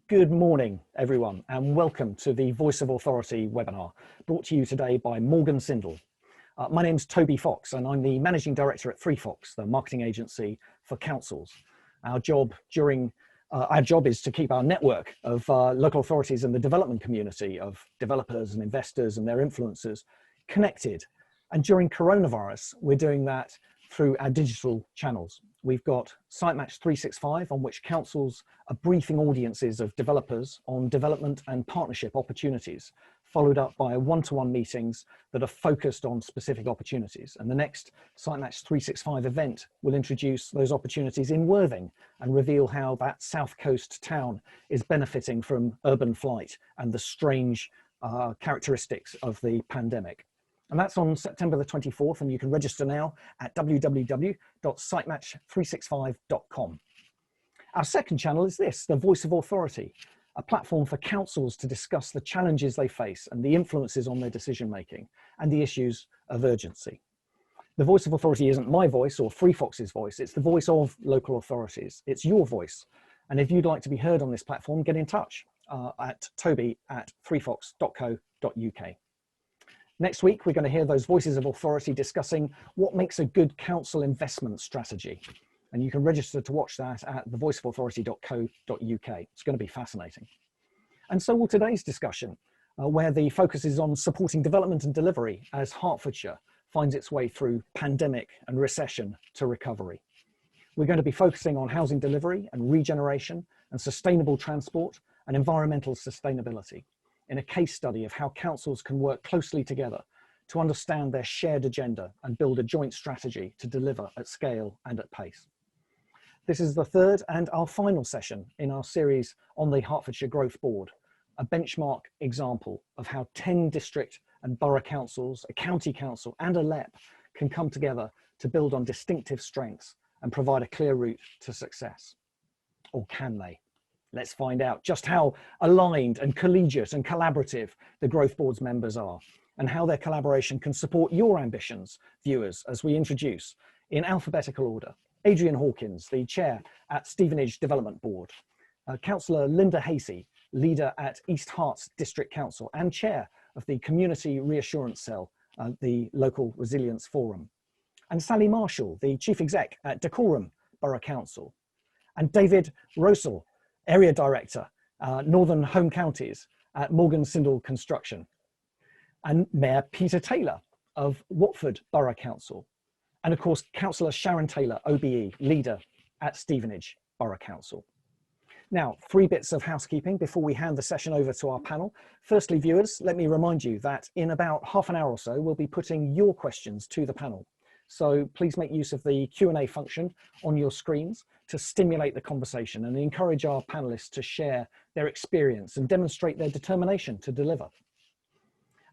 Good morning, everyone, and welcome to the Voice of Authority webinar, brought to you today by Morgan Sindall. My name's Toby Fox, and I'm the Managing Director at 3Fox, the marketing agency for councils. Our job is to keep our network of local authorities and the development community of developers and investors and their influencers connected. And during coronavirus, we're doing that through our digital channels. We've got Sitematch 365, on which councils are briefing audiences of developers on development and partnership opportunities, followed up by one-to-one meetings that are focused on specific opportunities. And the next Sitematch 365 event will introduce those opportunities in Worthing and reveal how that South Coast town is benefiting from urban flight and the strange characteristics of the pandemic. And that's on September the 24th, and you can register now at www.sitematch365.com. Our second channel is this, the Voice of Authority, a platform for councils to discuss the challenges they face and the influences on their decision making and the issues of urgency. The Voice of Authority isn't my voice or 3Fox's voice, it's the voice of local authorities. It's your voice. And if you'd like to be heard on this platform, get in touch at toby@3fox.co.uk. Next week, we're going to hear those voices of authority discussing what makes a good council investment strategy. And you can register to watch that at thevoiceofauthority.co.uk. It's going to be fascinating. And so will today's discussion, where the focus is on supporting development and delivery as Hertfordshire finds its way through pandemic and recession to recovery. We're going to be focusing on housing delivery and regeneration and sustainable transport and environmental sustainability, in a case study of how councils can work closely together to understand their shared agenda and build a joint strategy to deliver at scale and at pace. This is the third and our final session in our series on the Hertfordshire Growth Board, a benchmark example of how 10 district and borough councils, a county council and a LEP can come together to build on distinctive strengths and provide a clear route to success. Or can they? Let's find out just how aligned and collegiate and collaborative the Growth Board's members are, and how their collaboration can support your ambitions, viewers, as we introduce, in alphabetical order, Adrian Hawkins, the chair at Stevenage Development Board, Councillor Linda Hasey, leader at East Herts District Council and chair of the Community Reassurance Cell, the Local Resilience Forum, and Sally Marshall, the chief exec at Dacorum Borough Council, and David Rosell, Area Director, Northern Home Counties at Morgan Sindall Construction, and Mayor Peter Taylor of Watford Borough Council, and of course, Councillor Sharon Taylor, OBE, leader at Stevenage Borough Council. Now, 3 bits of housekeeping before we hand the session over to our panel. Firstly, viewers, let me remind you that in about half an hour or so, we'll be putting your questions to the panel. So please make use of the Q&A function on your screens to stimulate the conversation and encourage our panelists to share their experience and demonstrate their determination to deliver.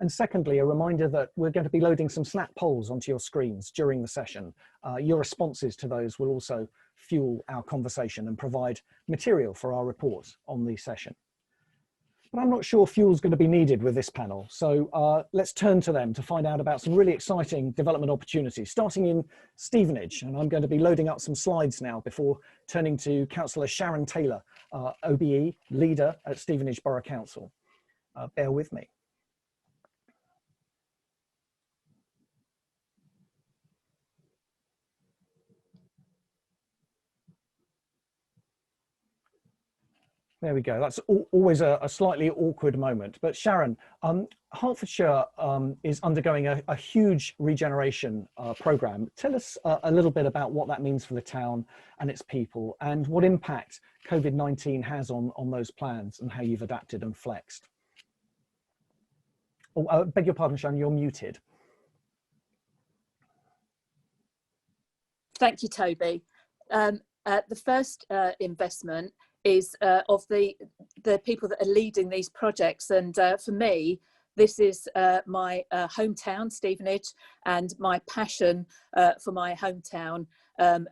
And secondly, a reminder that we're going to be loading some snap polls onto your screens during the session. Your responses to those will also fuel our conversation and provide material for our report on the session. But I'm not sure fuel's going to be needed with this panel, so let's turn to them to find out about some really exciting development opportunities, starting in Stevenage. And I'm going to be loading up some slides now before turning to Councillor Sharon Taylor, OBE, leader at Stevenage Borough Council. Bear with me. There we go. That's always a slightly awkward moment. But Sharon, Hertfordshire is undergoing a huge regeneration programme. Tell us a little bit about what that means for the town and its people, and what impact COVID-19 has on those plans and how you've adapted and flexed. Oh, I beg your pardon, Sharon, you're muted. Thank you, Toby. The first investment is of the people that are leading these projects, and for me this is my hometown, Stevenage, and my passion for my hometown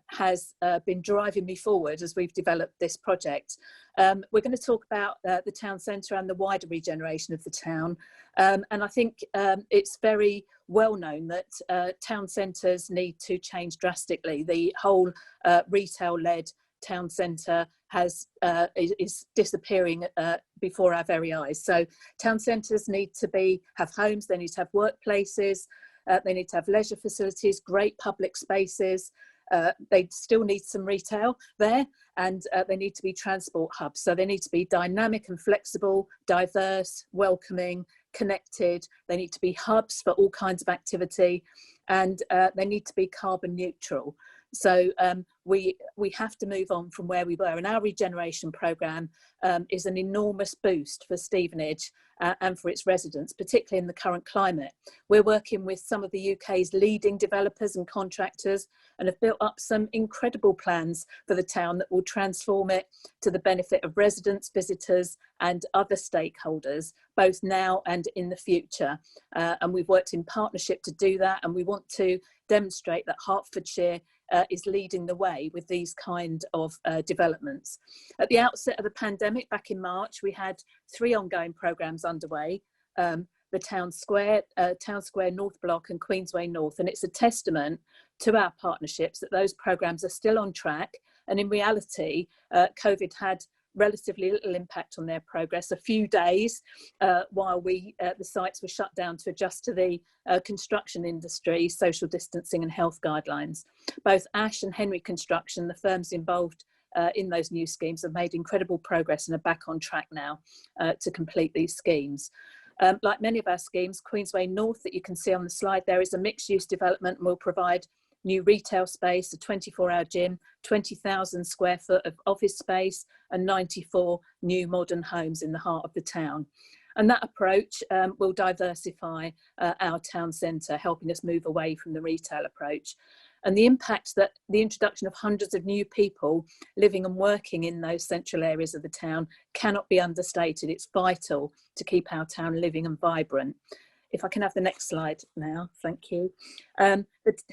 has been driving me forward as we've developed this project. We're going to talk about the town centre and the wider regeneration of the town, and I think it's very well known that town centres need to change drastically. The whole retail-led town centre is disappearing before our very eyes. So town centres need to have homes, they need to have workplaces, they need to have leisure facilities, great public spaces. They still need some retail there, and they need to be transport hubs. So they need to be dynamic and flexible, diverse, welcoming, connected. They need to be hubs for all kinds of activity, and they need to be carbon neutral. So we have to move on from where we were, and our regeneration programme is an enormous boost for Stevenage and for its residents, particularly in the current climate. We're working with some of the UK's leading developers and contractors and have built up some incredible plans for the town that will transform it to the benefit of residents, visitors and other stakeholders, both now and in the future. And we've worked in partnership to do that, and we want to demonstrate that Hertfordshire is leading the way with these kind of developments. At the outset of the pandemic back in March, we had 3 ongoing programmes underway, the Town Square North Block and Queensway North, and it's a testament to our partnerships that those programmes are still on track, and in reality COVID had relatively little impact on their progress, a few days while the sites were shut down to adjust to the construction industry, social distancing and health guidelines. Both Ash and Henry Construction, the firms involved in those new schemes, have made incredible progress and are back on track now to complete these schemes. Like many of our schemes, Queensway North that you can see on the slide there is a mixed-use development and will provide new retail space, a 24-hour gym, 20,000 square foot of office space and 94 new modern homes in the heart of the town. And that approach will diversify our town centre, helping us move away from the retail approach. And the impact that the introduction of hundreds of new people living and working in those central areas of the town cannot be understated. It's vital to keep our town living and vibrant. If I can have the next slide now, thank you. The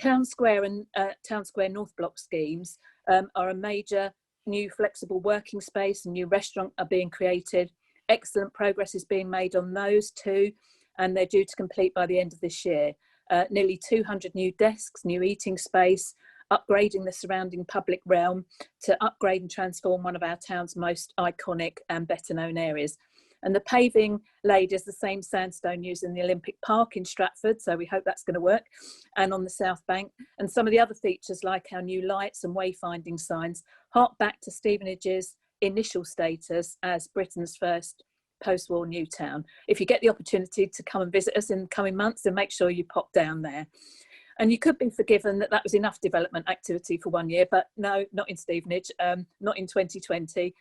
Town Square and Town Square North Block schemes are a major new flexible working space, and new restaurant are being created. Excellent progress is being made on those too, and they're due to complete by the end of this year. Nearly 200 new desks, new eating space, upgrading the surrounding public realm to upgrade and transform one of our town's most iconic and better known areas. And the paving laid is the same sandstone used in the Olympic Park in Stratford, so we hope that's going to work, and on the South Bank. And some of the other features, like our new lights and wayfinding signs, hark back to Stevenage's initial status as Britain's first post-war new town. If you get the opportunity to come and visit us in the coming months, then make sure you pop down there. And you could be forgiven that was enough development activity for 1 year, but no, not in Stevenage, not in 2020.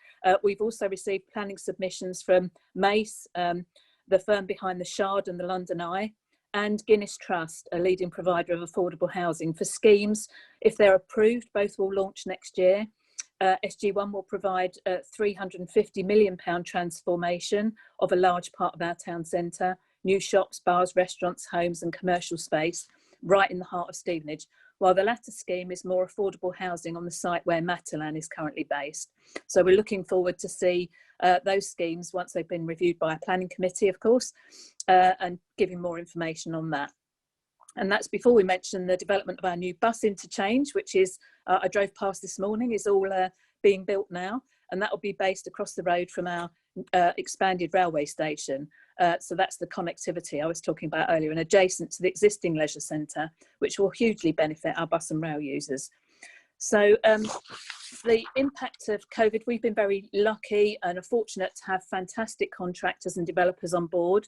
We've also received planning submissions from Mace, the firm behind the Shard and the London Eye, and Guinness Trust, a leading provider of affordable housing, for schemes. If they're approved, both will launch next year. SG1 will provide a £350 million transformation of a large part of our town centre, new shops, bars, restaurants, homes and commercial space right in the heart of Stevenage, while the latter scheme is more affordable housing on the site where Matalan is currently based. So we're looking forward to see those schemes once they've been reviewed by a planning committee, of course, and giving more information on that. And that's before we mention the development of our new bus interchange, which is, I drove past this morning, is all being built now. And that will be based across the road from our expanded railway station. So that's the connectivity I was talking about earlier, and adjacent to the existing leisure centre, which will hugely benefit our bus and rail users. So the impact of COVID, we've been very lucky and are fortunate to have fantastic contractors and developers on board.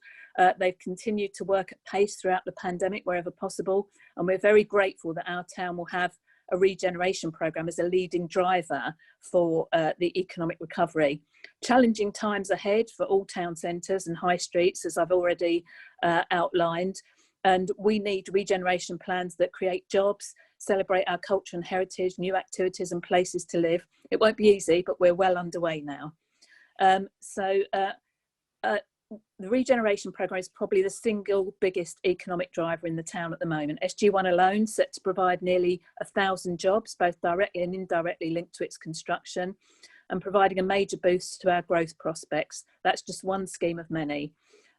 They've continued to work at pace throughout the pandemic wherever possible, and we're very grateful that our town will have a regeneration programme as a leading driver for the economic recovery. Challenging times ahead for all town centres and high streets, as I've already outlined, and we need regeneration plans that create jobs, celebrate our culture and heritage, new activities and places to live. It won't be easy, but we're well underway now. The regeneration programme is probably the single biggest economic driver in the town at the moment. SG1 alone set to provide nearly 1,000 jobs, both directly and indirectly linked to its construction, and providing a major boost to our growth prospects. That's just one scheme of many.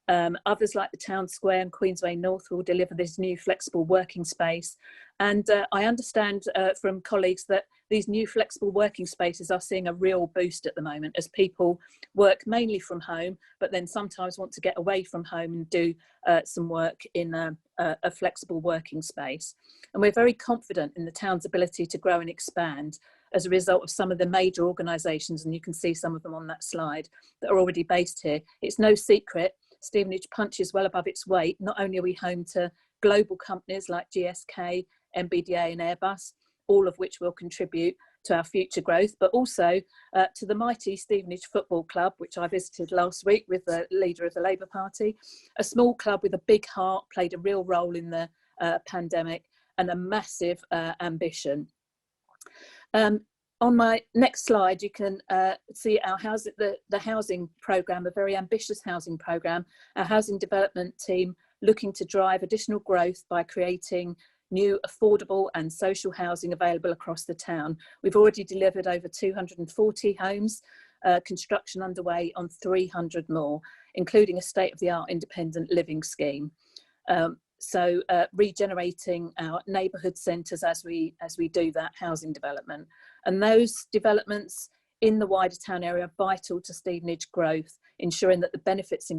Others like the Town Square and Queensway North will deliver this new flexible working space And I understand from colleagues that these new flexible working spaces are seeing a real boost at the moment as people work mainly from home, but then sometimes want to get away from home and do some work in a flexible working space. And we're very confident in the town's ability to grow and expand as a result of some of the major organisations, and you can see some of them on that slide, that are already based here. It's no secret Stevenage punches well above its weight. Not only are we home to global companies like GSK, MBDA and Airbus, all of which will contribute to our future growth, but also to the mighty Stevenage Football Club, which I visited last week with the leader of the Labour Party. A small club with a big heart, played a real role in the pandemic, and a massive ambition. On my next slide, you can see our the housing programme, a very ambitious housing programme. Our housing development team looking to drive additional growth by creating new affordable and social housing available across the town. We've already delivered over 240 homes, construction underway on 300 more, including a state-of-the-art independent living scheme. So regenerating our neighbourhood centres as we do that housing development. And those developments in the wider town area are vital to Stevenage growth, ensuring that the benefits in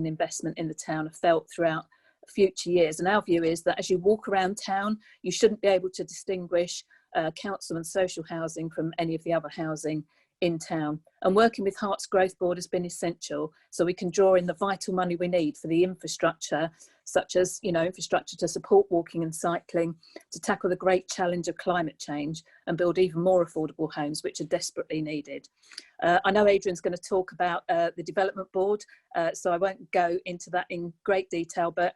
investment in the town are felt throughout future years. And our view is that as you walk around town, you shouldn't be able to distinguish council and social housing from any of the other housing in town. And working with Hertfordshire Growth Board has been essential, so we can draw in the vital money we need for the infrastructure, such as, you know, infrastructure to support walking and cycling, to tackle the great challenge of climate change and build even more affordable homes, which are desperately needed. I know Adrian's going to talk about the development board, so I won't go into that in great detail, but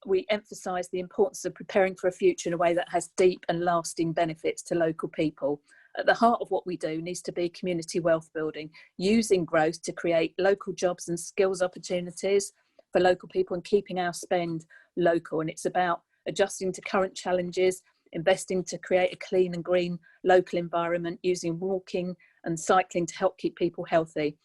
we emphasise the importance of preparing for a future in a way that has deep and lasting benefits to local people. At the heart of what we do needs to be community wealth building, using growth to create local jobs and skills opportunities for local people and keeping our spend local. And it's about adjusting to current challenges, investing to create a clean and green local environment, using walking and cycling to help keep people healthy.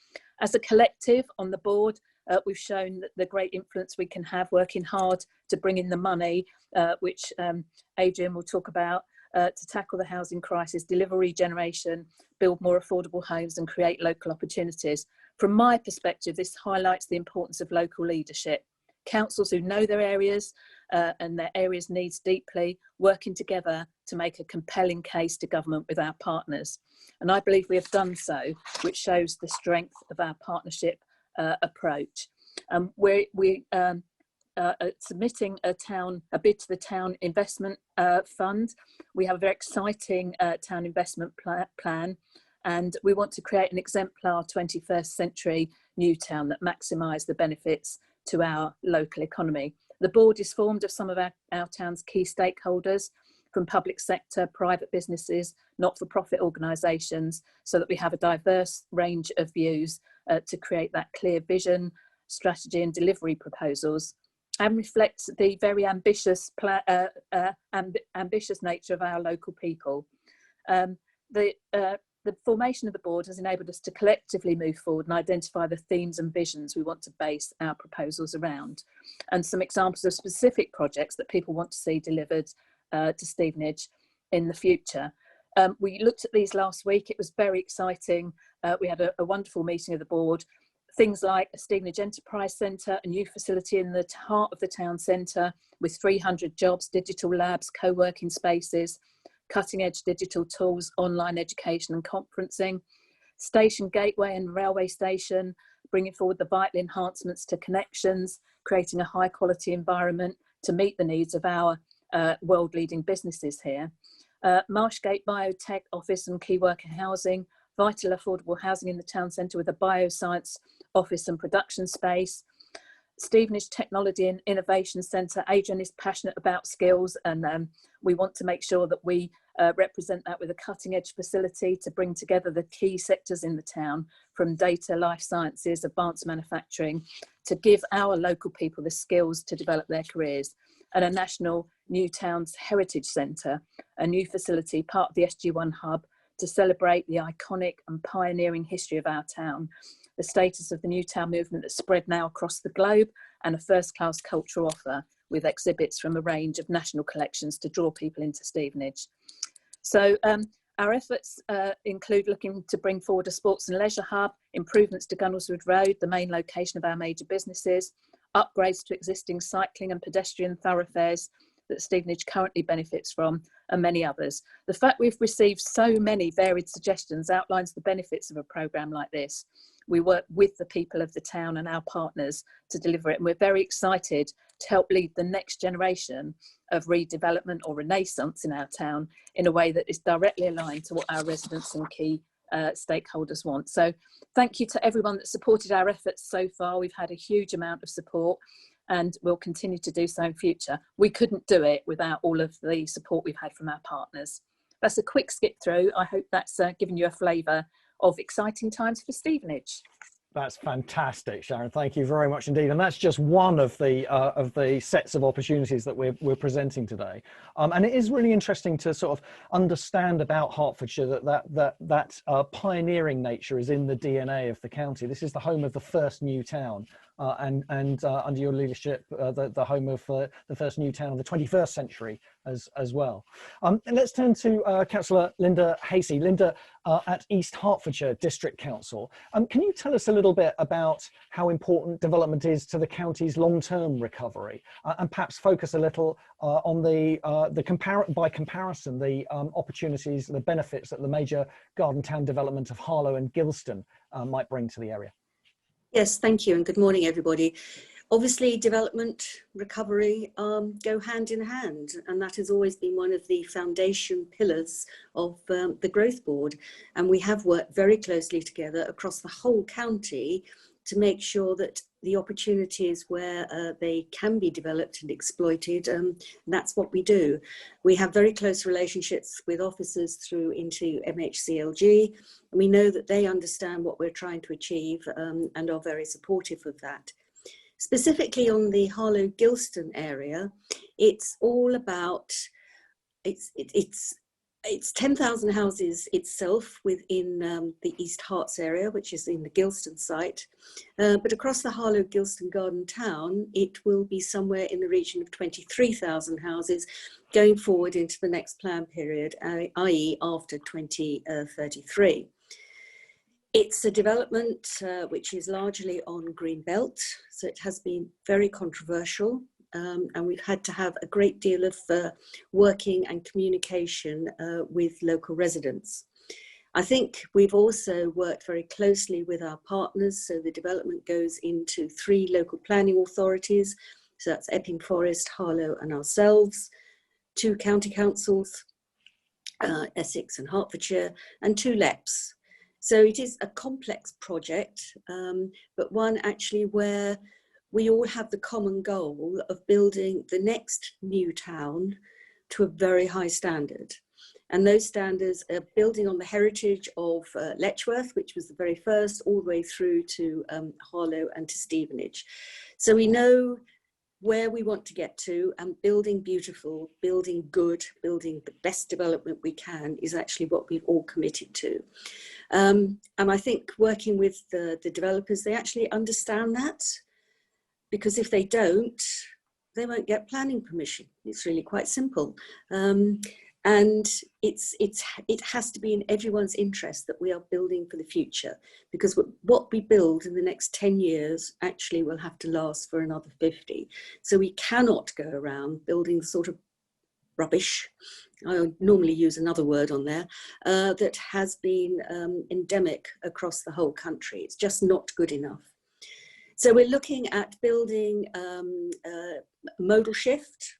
As a collective on the board, we've shown the great influence we can have, working hard to bring in the money, which Adrian will talk about, to tackle the housing crisis, deliver regeneration, build more affordable homes and create local opportunities. From my perspective, this highlights the importance of local leadership. Councils who know their areas and their areas' needs deeply, working together to make a compelling case to government with our partners. And I believe we have done so, which shows the strength of our partnership approach. We submitting a bid to the Town Investment Fund. We have a very exciting town investment plan, and we want to create an exemplar 21st century new town that maximise the benefits to our local economy. The board is formed of some of our town's key stakeholders, from public sector, private businesses, not-for-profit organisations, so that we have a diverse range of views to create that clear vision, strategy and delivery proposals, and reflects the very ambitious nature of our local people. The formation of the board has enabled us to collectively move forward and identify the themes and visions we want to base our proposals around, and some examples of specific projects that people want to see delivered to Stevenage in the future. We looked at these last week. It was very exciting. We had a wonderful meeting of the board. Things like a Stevenage Enterprise Centre, a new facility in the heart of the town centre with 300 jobs, digital labs, co-working spaces, cutting-edge digital tools, online education and conferencing, station gateway and railway station, bringing forward the vital enhancements to connections, creating a high-quality environment to meet the needs of our world-leading businesses here. Marshgate Biotech Office and Key Worker Housing, vital affordable housing in the town centre with a bioscience office and production space. Stevenage Technology and Innovation Centre. Adrian is passionate about skills, and we want to make sure that we represent that with a cutting edge facility to bring together the key sectors in the town, from data, life sciences, advanced manufacturing, to give our local people the skills to develop their careers. And a national New Towns Heritage Centre, a new facility, part of the SG1 hub, to celebrate the iconic and pioneering history of our town, the status of the New Town movement that's spread now across the globe, and a first-class cultural offer with exhibits from a range of national collections to draw people into Stevenage. So our efforts include looking to bring forward a sports and leisure hub, improvements to Gunnelswood Road, the main location of our major businesses, upgrades to existing cycling and pedestrian thoroughfares that Stevenage currently benefits from, and many others. The fact we've received so many varied suggestions outlines the benefits of a programme like this. We work with the people of the town and our partners to deliver it, and we're very excited to help lead the next generation of redevelopment or renaissance in our town in a way that is directly aligned to what our residents and key stakeholders want. So thank you to everyone that supported our efforts so far. We've had a huge amount of support and we'll continue to do so in future. We couldn't do it without all of the support we've had from our partners. That's a quick skip through. I hope that's given you a flavour of exciting times for Stevenage. That's fantastic, Sharon. Thank you very much indeed. And that's just one of the sets of opportunities that we're presenting today. And it is really interesting to sort of understand about Hertfordshire that pioneering nature is in the DNA of the county. This is the home of the first new town. And under your leadership, the home of the first new town of the 21st century as well. And let's turn to Councillor Linda Hasey. Linda, at East Hertfordshire District Council, can you tell us a little bit about how important development is to the county's long-term recovery, and perhaps focus a little on by comparison, the opportunities, the benefits that the major garden town development of Harlow and Gilston might bring to the area? Yes, thank you, and good morning, everybody. Obviously, development, recovery go hand in hand, and that has always been one of the foundation pillars of the Growth Board. And we have worked very closely together across the whole county to make sure that the opportunities where they can be developed and exploited, that's what we do. We have very close relationships with officers through into MHCLG, and we know that they understand what we're trying to achieve and are very supportive of that. Specifically on the Harlow-Gilston area, it's all about, it's 10,000 houses itself within the East Herts area, which is in the Gilston site. But across the Harlow-Gilston Garden Town, it will be somewhere in the region of 23,000 houses going forward into the next plan period, i.e. after 2033. It's a development which is largely on green belt, so it has been very controversial. And we've had to have a great deal of working and communication with local residents. I think we've also worked very closely with our partners, so the development goes into 3 local planning authorities, so that's Epping Forest, Harlow and ourselves, 2 county councils, Essex and Hertfordshire, and 2 LEPs. So it is a complex project, but one actually where we all have the common goal of building the next new town to a very high standard. And those standards are building on the heritage of Letchworth, which was the very first, all the way through to Harlow and to Stevenage. So we know where we want to get to, and building beautiful, building good, building the best development we can is actually what we've all committed to. And I think working with the developers, they actually understand that. Because if they don't, they won't get planning permission. It's really quite simple. And it has to be in everyone's interest that we are building for the future, because what we build in the next 10 years actually will have to last for another 50. So we cannot go around building sort of rubbish, I normally use another word on there, that has been endemic across the whole country. It's just not good enough. So we're looking at building a modal shift.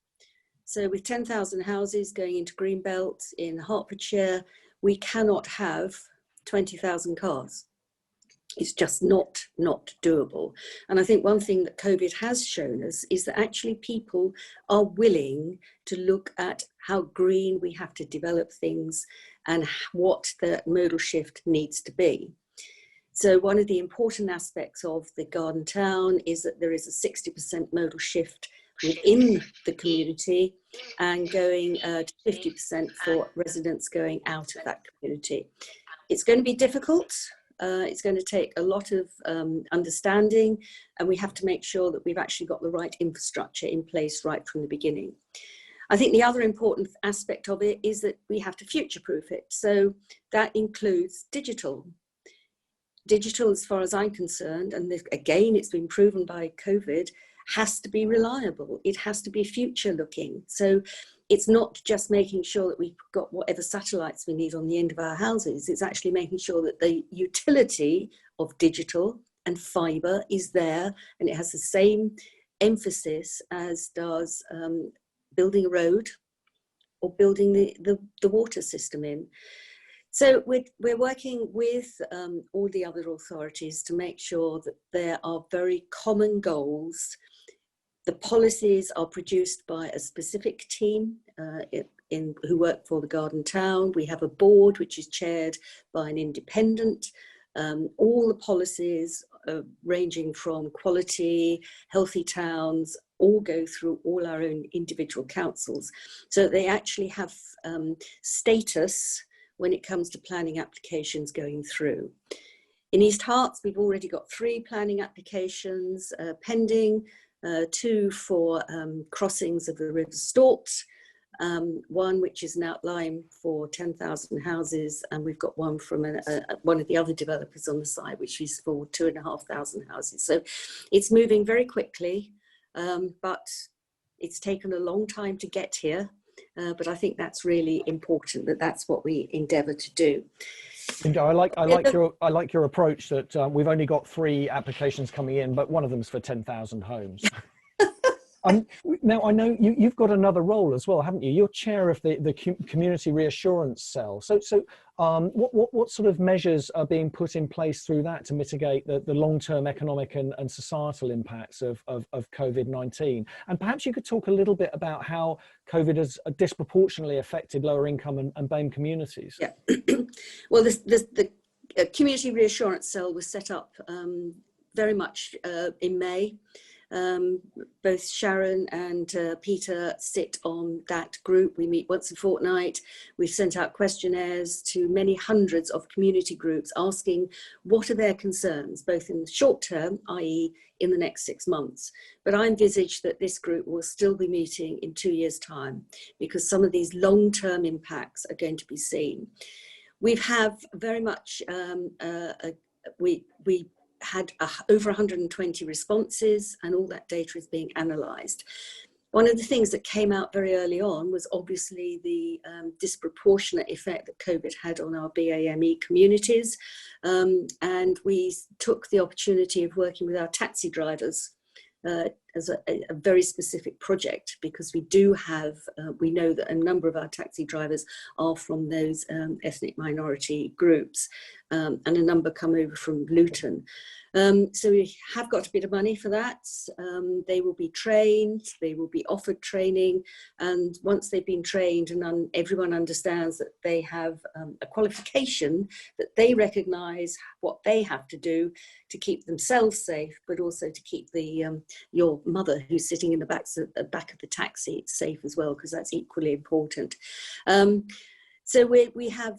So with 10,000 houses going into Greenbelt in Hertfordshire, we cannot have 20,000 cars. It's just not doable. And I think one thing that COVID has shown us is that actually people are willing to look at how green we have to develop things and what the modal shift needs to be. So one of the important aspects of the garden town is that there is a 60% modal shift within the community and going to 50% for residents going out of that community. It's going to be difficult. It's going to take a lot of understanding, and we have to make sure that we've actually got the right infrastructure in place right from the beginning. I think the other important aspect of it is that we have to future-proof it. So that includes digital. Digital, as far as I'm concerned, and again, it's been proven by COVID, has to be reliable. It has to be future-looking. So it's not just making sure that we've got whatever satellites we need on the end of our houses. It's actually making sure that the utility of digital and fibre is there, and it has the same emphasis as does building a road or building the water system in. So we're working with all the other authorities to make sure that there are very common goals. The policies are produced by a specific team who work for the Garden Town. We have a board which is chaired by an independent. All the policies ranging from quality, healthy towns, all go through all our own individual councils. So they actually have status when it comes to planning applications going through. In East Herts, we've already got 3 planning applications pending, 2 for crossings of the River Stort, 1 which is an outline for 10,000 houses, and we've got one from one of the other developers on the site, which is for 2,500 houses. So it's moving very quickly, but it's taken a long time to get here. But I think that's really important, that's what we endeavour to do. Linda, I like your approach that we've only got 3 applications coming in, but one of them's for 10,000 homes. Now I know you've got another role as well, haven't you? You're chair of the community reassurance cell. So what sort of measures are being put in place through that to mitigate the long-term economic and societal impacts of COVID-19? And perhaps you could talk a little bit about how COVID has disproportionately affected lower income and BAME communities. Yeah. Well, the community reassurance cell was set up very much in May. Both Sharon and Peter sit on that group. We meet once a fortnight. We've sent out questionnaires to many hundreds of community groups asking what are their concerns, both in the short term, i.e. in the next 6 months. But I envisage that this group will still be meeting in 2 years' time because some of these long-term impacts are going to be seen. We've very much, we had over 120 responses, and all that data is being analysed. One of the things that came out very early on was obviously the disproportionate effect that COVID had on our BAME communities, and we took the opportunity of working with our taxi drivers as a very specific project, because we do have, we know that a number of our taxi drivers are from those ethnic minority groups, and a number come over from Luton. So we have got a bit of money for that. They will be trained, they will be offered training, and once they've been trained and everyone understands that they have a qualification, that they recognise what they have to do to keep themselves safe, but also to keep your mother who's sitting in the back of the taxi safe as well, because that's equally important. So we have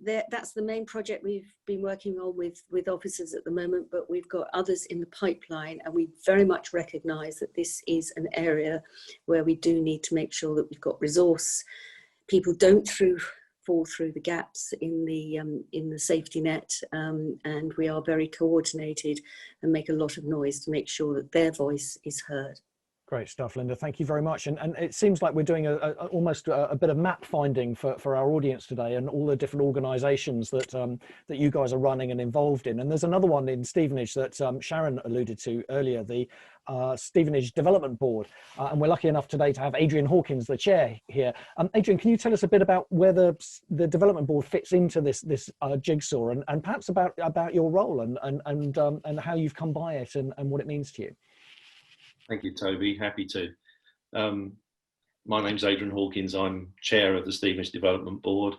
that's the main project we've been working on with officers at the moment, but we've got others in the pipeline, and we very much recognise that this is an area where we do need to make sure that we've got resource. People don't fall through the gaps in the safety net, and we are very coordinated and make a lot of noise to make sure that their voice is heard. Great stuff, Linda. Thank you very much. And it seems like we're doing almost a bit of map finding for our audience today, and all the different organisations that you guys are running and involved in. And there's another one in Stevenage that Sharon alluded to earlier, the Stevenage Development Board. And we're lucky enough today to have Adrian Hawkins, the chair, here. Adrian, can you tell us a bit about where the Development Board fits into this jigsaw, and perhaps about your role and how you've come by it and what it means to you? Thank you, Toby. Happy to. My name's Adrian Hawkins. I'm chair of the Stevenage Development Board.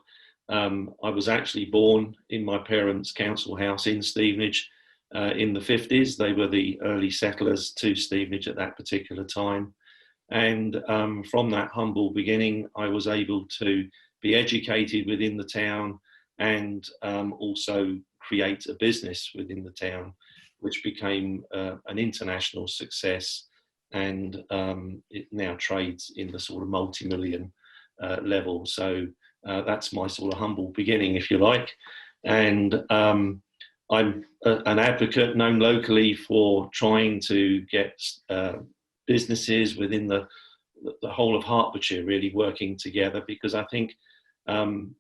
I was actually born in my parents' council house in Stevenage in the 50s. They were the early settlers to Stevenage at that particular time. And from that humble beginning, I was able to be educated within the town and also create a business within the town, which became an international success, and it now trades in the sort of multi-million level. So that's my sort of humble beginning, if you like. And I'm an advocate known locally for trying to get businesses within the whole of Hertfordshire really working together, because I think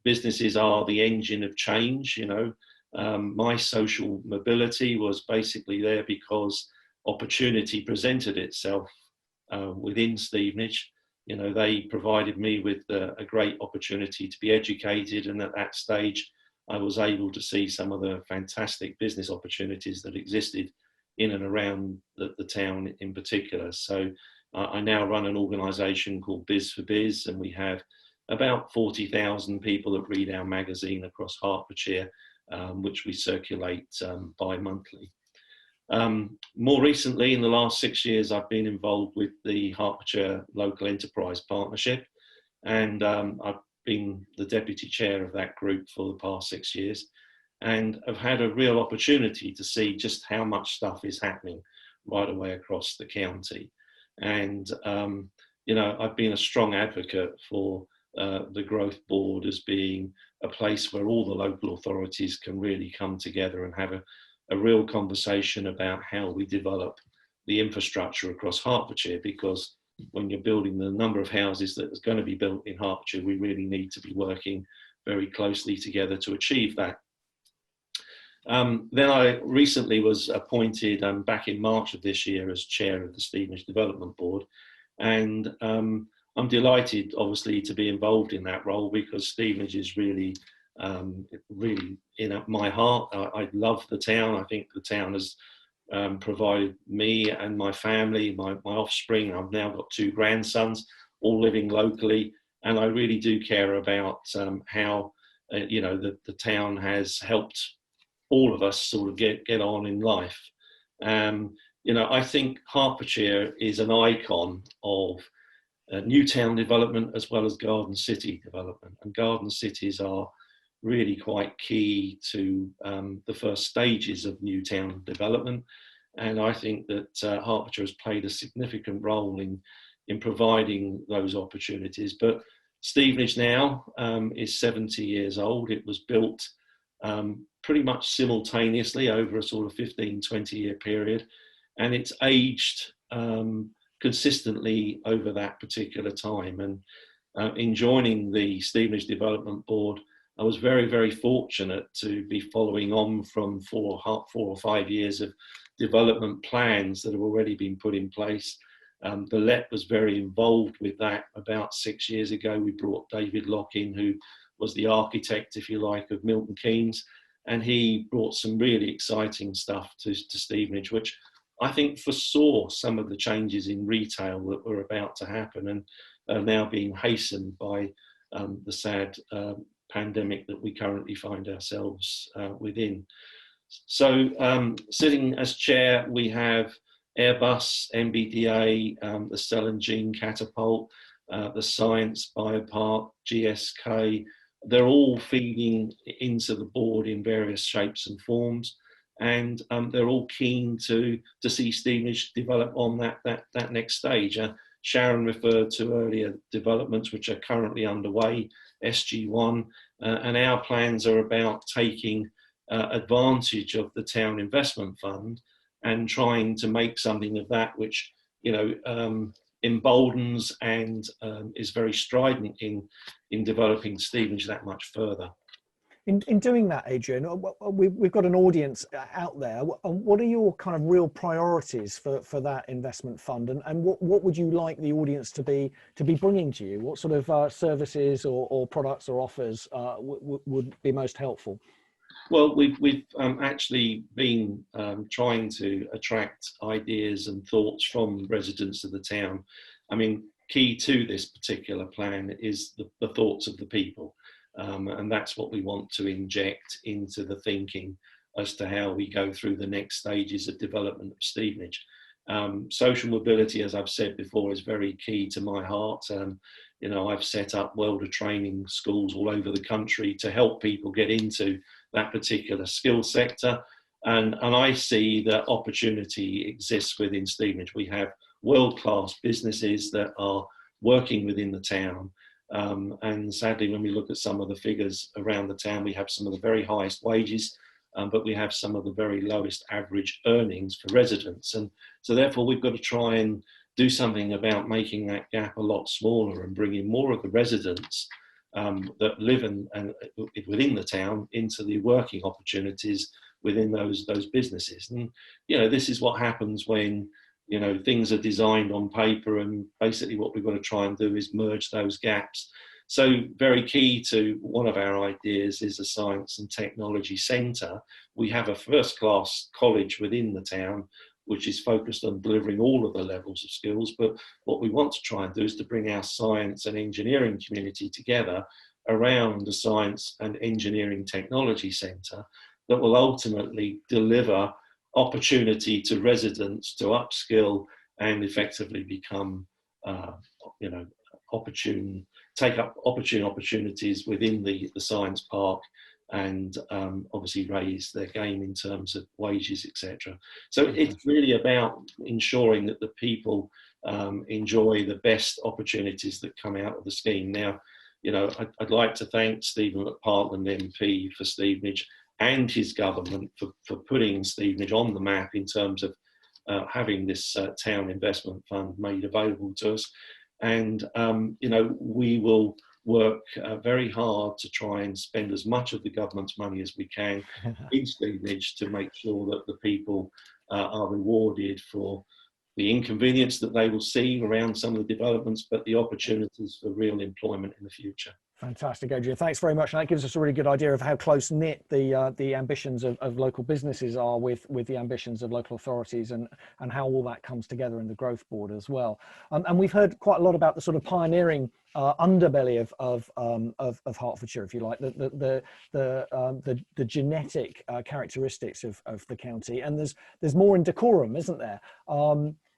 businesses are the engine of change. You know, my social mobility was basically there because opportunity presented itself within Stevenage. You know, they provided me with a great opportunity to be educated, and at that stage I was able to see some of the fantastic business opportunities that existed in and around the town in particular. So I now run an organisation called Biz for Biz, and we have about 40,000 people that read our magazine across Hertfordshire, which we circulate bi-monthly. More recently, in the last 6 years, I've been involved with the Hertfordshire Local Enterprise Partnership, and I've been the deputy chair of that group for the past 6 years, and I've had a real opportunity to see just how much stuff is happening right away across the county. And you know, I've been a strong advocate for the Growth Board as being a place where all the local authorities can really come together and have a real conversation about how we develop the infrastructure across Hertfordshire, because when you're building the number of houses that is going to be built in Hertfordshire, we really need to be working very closely together to achieve that. Then I recently was appointed back in March of this year as chair of the Stevenage Development Board, and I'm delighted obviously to be involved in that role, because Stevenage is really really in my heart. I love the town. I think the town has provided me and my family, my offspring. I've now got 2 grandsons, all living locally, and I really do care about how you know, the town has helped all of us sort of get on in life. You know, I think Hertfordshire is an icon of new town development as well as garden city development, and garden cities are really quite key to the first stages of new town development. And I think that Hertfordshire has played a significant role in providing those opportunities. But Stevenage now is 70 years old. It was built pretty much simultaneously over a sort of 15-20 year period, and it's aged consistently over that particular time. And in joining the Stevenage Development Board, I was very, very fortunate to be following on from 4 or 5 years of development plans that have already been put in place. The LEP was very involved with that. About 6 years ago, we brought David Locke in, who was the architect, if you like, of Milton Keynes, and he brought some really exciting stuff to Stevenage, which I think foresaw some of the changes in retail that were about to happen and are now being hastened by the sad pandemic that we currently find ourselves within. So sitting as chair, we have Airbus, MBDA, the Cell and Gene Catapult, the Science Biopark, GSK. They're all feeding into the board in various shapes and forms, and they're all keen to see Stevenage develop on that next stage. Sharon referred to earlier developments which are currently underway, SG1, and our plans are about taking advantage of the Town Investment Fund and trying to make something of that which, you know, emboldens and is very strident in developing Stevenage that much further. In doing that, Adrian, we've got an audience out there. What are your kind of real priorities for that investment fund, and what would you like the audience to be bringing to you? What sort of services or products or offers would be most helpful? Well, we've actually been trying to attract ideas and thoughts from residents of the town. I mean, key to this particular plan is the thoughts of the people. And that's what we want to inject into the thinking as to how we go through the next stages of development of Stevenage. Social mobility, as I've said before, is very key to my heart. You know, I've set up welder training schools all over the country to help people get into that particular skill sector. And I see that opportunity exists within Stevenage. We have world-class businesses that are working within the town. And sadly, when we look at some of the figures around the town, we have some of the very highest wages, but we have some of the very lowest average earnings for residents. And so therefore, we've got to try and do something about making that gap a lot smaller and bringing more of the residents that live and within the town into the working opportunities within those businesses. And, you know, this is what happens when, you know, things are designed on paper, and basically what we've got to try and do is merge those gaps. So very key to one of our ideas is a science and technology centre. We have a first-class college within the town which is focused on delivering all of the levels of skills, but what we want to try and do is to bring our science and engineering community together around a science and engineering technology centre that will ultimately deliver opportunity to residents to upskill and effectively become, you know, take up opportunities within the science park, and obviously raise their game in terms of wages, etc. So it's really about ensuring that the people enjoy the best opportunities that come out of the scheme. Now, you know, I'd like to thank Stephen McPartland MP for Stevenage and his government for putting Stevenage on the map in terms of having this town investment fund made available to us. And, you know, we will work very hard to try and spend as much of the government's money as we can in Stevenage to make sure that the people are rewarded for the inconvenience that they will see around some of the developments, but the opportunities for real employment in the future. Fantastic, Adrian. Thanks very much. And that gives us a really good idea of how close-knit the ambitions of local businesses are with the ambitions of local authorities, and how all that comes together in the Growth Board as well. And we've heard quite a lot about the sort of pioneering underbelly of Hertfordshire, if you like, the genetic characteristics of the county. And there's more in Dacorum, isn't there?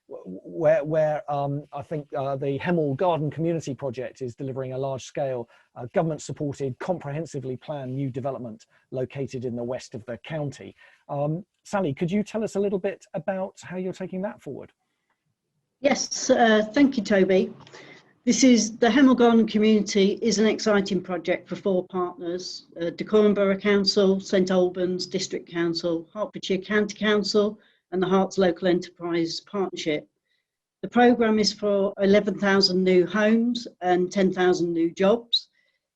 Where I think the Hemel Garden Community Project is delivering a large-scale, government-supported, comprehensively planned new development located in the west of the county. Sally, could you tell us a little bit about how you're taking that forward? Yes, thank you, Toby. This is the Hemel Garden Community is an exciting project for 4 partners: Dacorum Borough Council, St Albans District Council, Hertfordshire County Council, and the Herts Local Enterprise Partnership. The programme is for 11,000 new homes and 10,000 new jobs.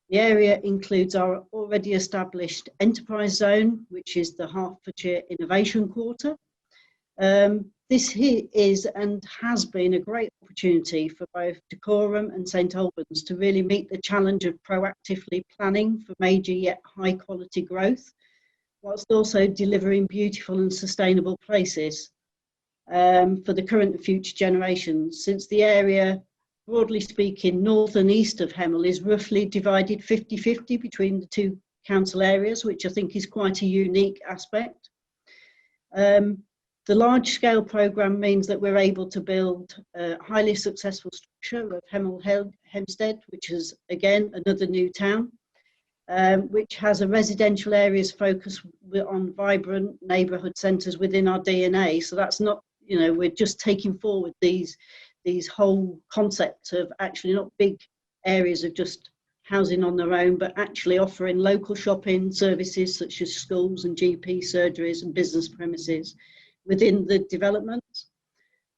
The area includes our already established enterprise zone, which is the Hertfordshire Innovation Quarter. This is and has been a great opportunity for both Dacorum and St Albans to really meet the challenge of proactively planning for major yet high quality growth, whilst also delivering beautiful and sustainable places for the current and future generations, since the area, broadly speaking, north and east of Hemel is roughly divided 50-50 between the 2 council areas, which I think is quite a unique aspect. The large-scale programme means that we're able to build a highly successful structure of Hemel Hempstead, which is, again, another new town, which has a residential areas focus on vibrant neighbourhood centres within our DNA. So that's not, you know, we're just taking forward these whole concepts of actually not big areas of just housing on their own, but actually offering local shopping services such as schools and GP surgeries and business premises within the development.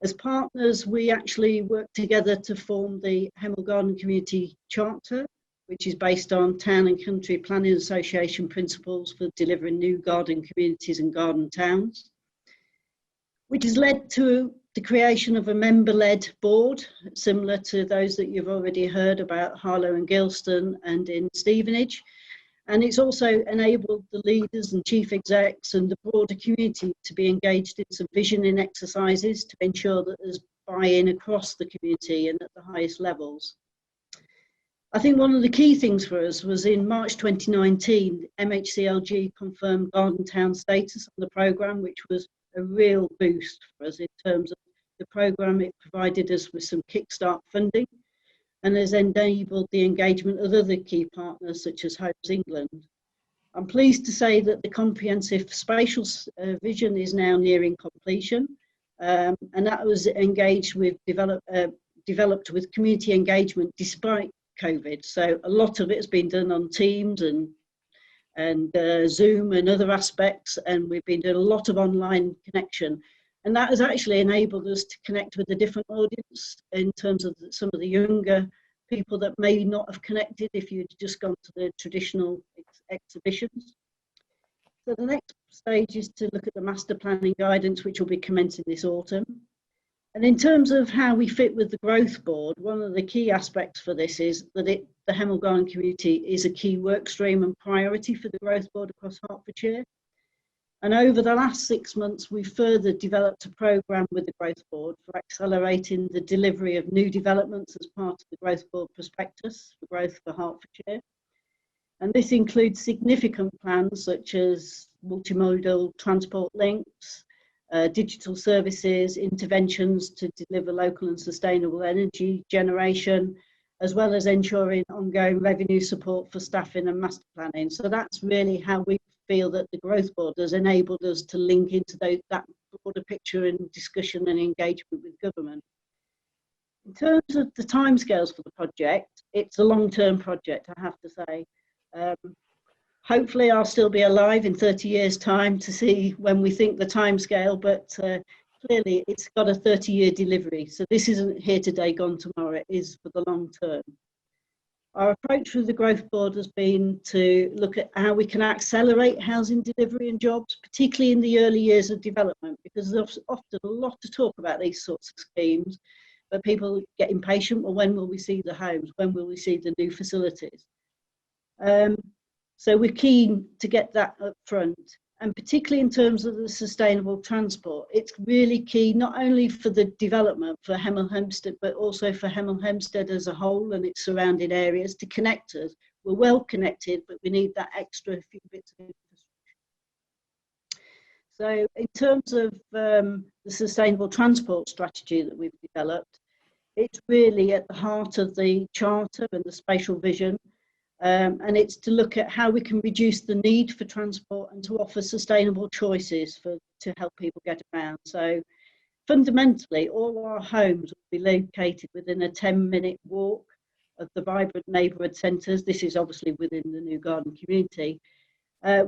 As partners, we actually work together to form the Hemel Garden Community Charter, which is based on Town and Country Planning Association principles for delivering new garden communities and garden towns, which has led to the creation of a member-led board, similar to those that you've already heard about Harlow and Gilston and in Stevenage. And it's also enabled the leaders and chief execs and the broader community to be engaged in some visioning exercises to ensure that there's buy-in across the community and at the highest levels. I think one of the key things for us was in March 2019, MHCLG confirmed Garden Town status on the programme, which was a real boost for us in terms of the programme, it provided us with some kickstart funding and has enabled the engagement of other key partners such as Homes England. I'm pleased to say that the comprehensive spatial vision is now nearing completion, and that was engaged with developed with community engagement despite COVID. So a lot of it has been done on Teams and Zoom and other aspects, and we've been doing a lot of online connection, and that has actually enabled us to connect with a different audience in terms of some of the younger people that may not have connected if you'd just gone to the traditional exhibitions. So the next stage is to look at the master planning guidance, which will be commencing this autumn. And in terms of how we fit with the Growth Board, one of the key aspects for this is that the Hemel Garden community is a key work stream and priority for the Growth Board across Hertfordshire. And over the last 6 months, we've further developed a programme with the Growth Board for accelerating the delivery of new developments as part of the Growth Board prospectus for growth for Hertfordshire. And this includes significant plans such as multimodal transport links, digital services, interventions to deliver local and sustainable energy generation, as well as ensuring ongoing revenue support for staffing and master planning. So that's really how we feel that the Growth Board has enabled us to link into that broader picture and discussion and engagement with government. In terms of the timescales for the project, it's a long-term project, I have to say. Hopefully I'll still be alive in 30 years' time to see when we think the timescale, but clearly it's got a 30-year delivery. So this isn't here today, gone tomorrow, it is for the long term. Our approach with the Growth Board has been to look at how we can accelerate housing delivery and jobs, particularly in the early years of development, because there's often a lot to talk about these sorts of schemes, but people get impatient. Well, when will we see the homes? When will we see the new facilities? So we're keen to get that up front, and particularly in terms of the sustainable transport, it's really key not only for the development for Hemel Hempstead, but also for Hemel Hempstead as a whole and its surrounding areas to connect us. We're well connected, but we need that extra few bits of infrastructure. So in terms of the sustainable transport strategy that we've developed, it's really at the heart of the charter and the spatial vision. And it's to look at how we can reduce the need for transport and to offer sustainable choices to help people get around. So fundamentally, all our homes will be located within a 10-minute walk of the vibrant neighbourhood centres. This is obviously within the New Garden community,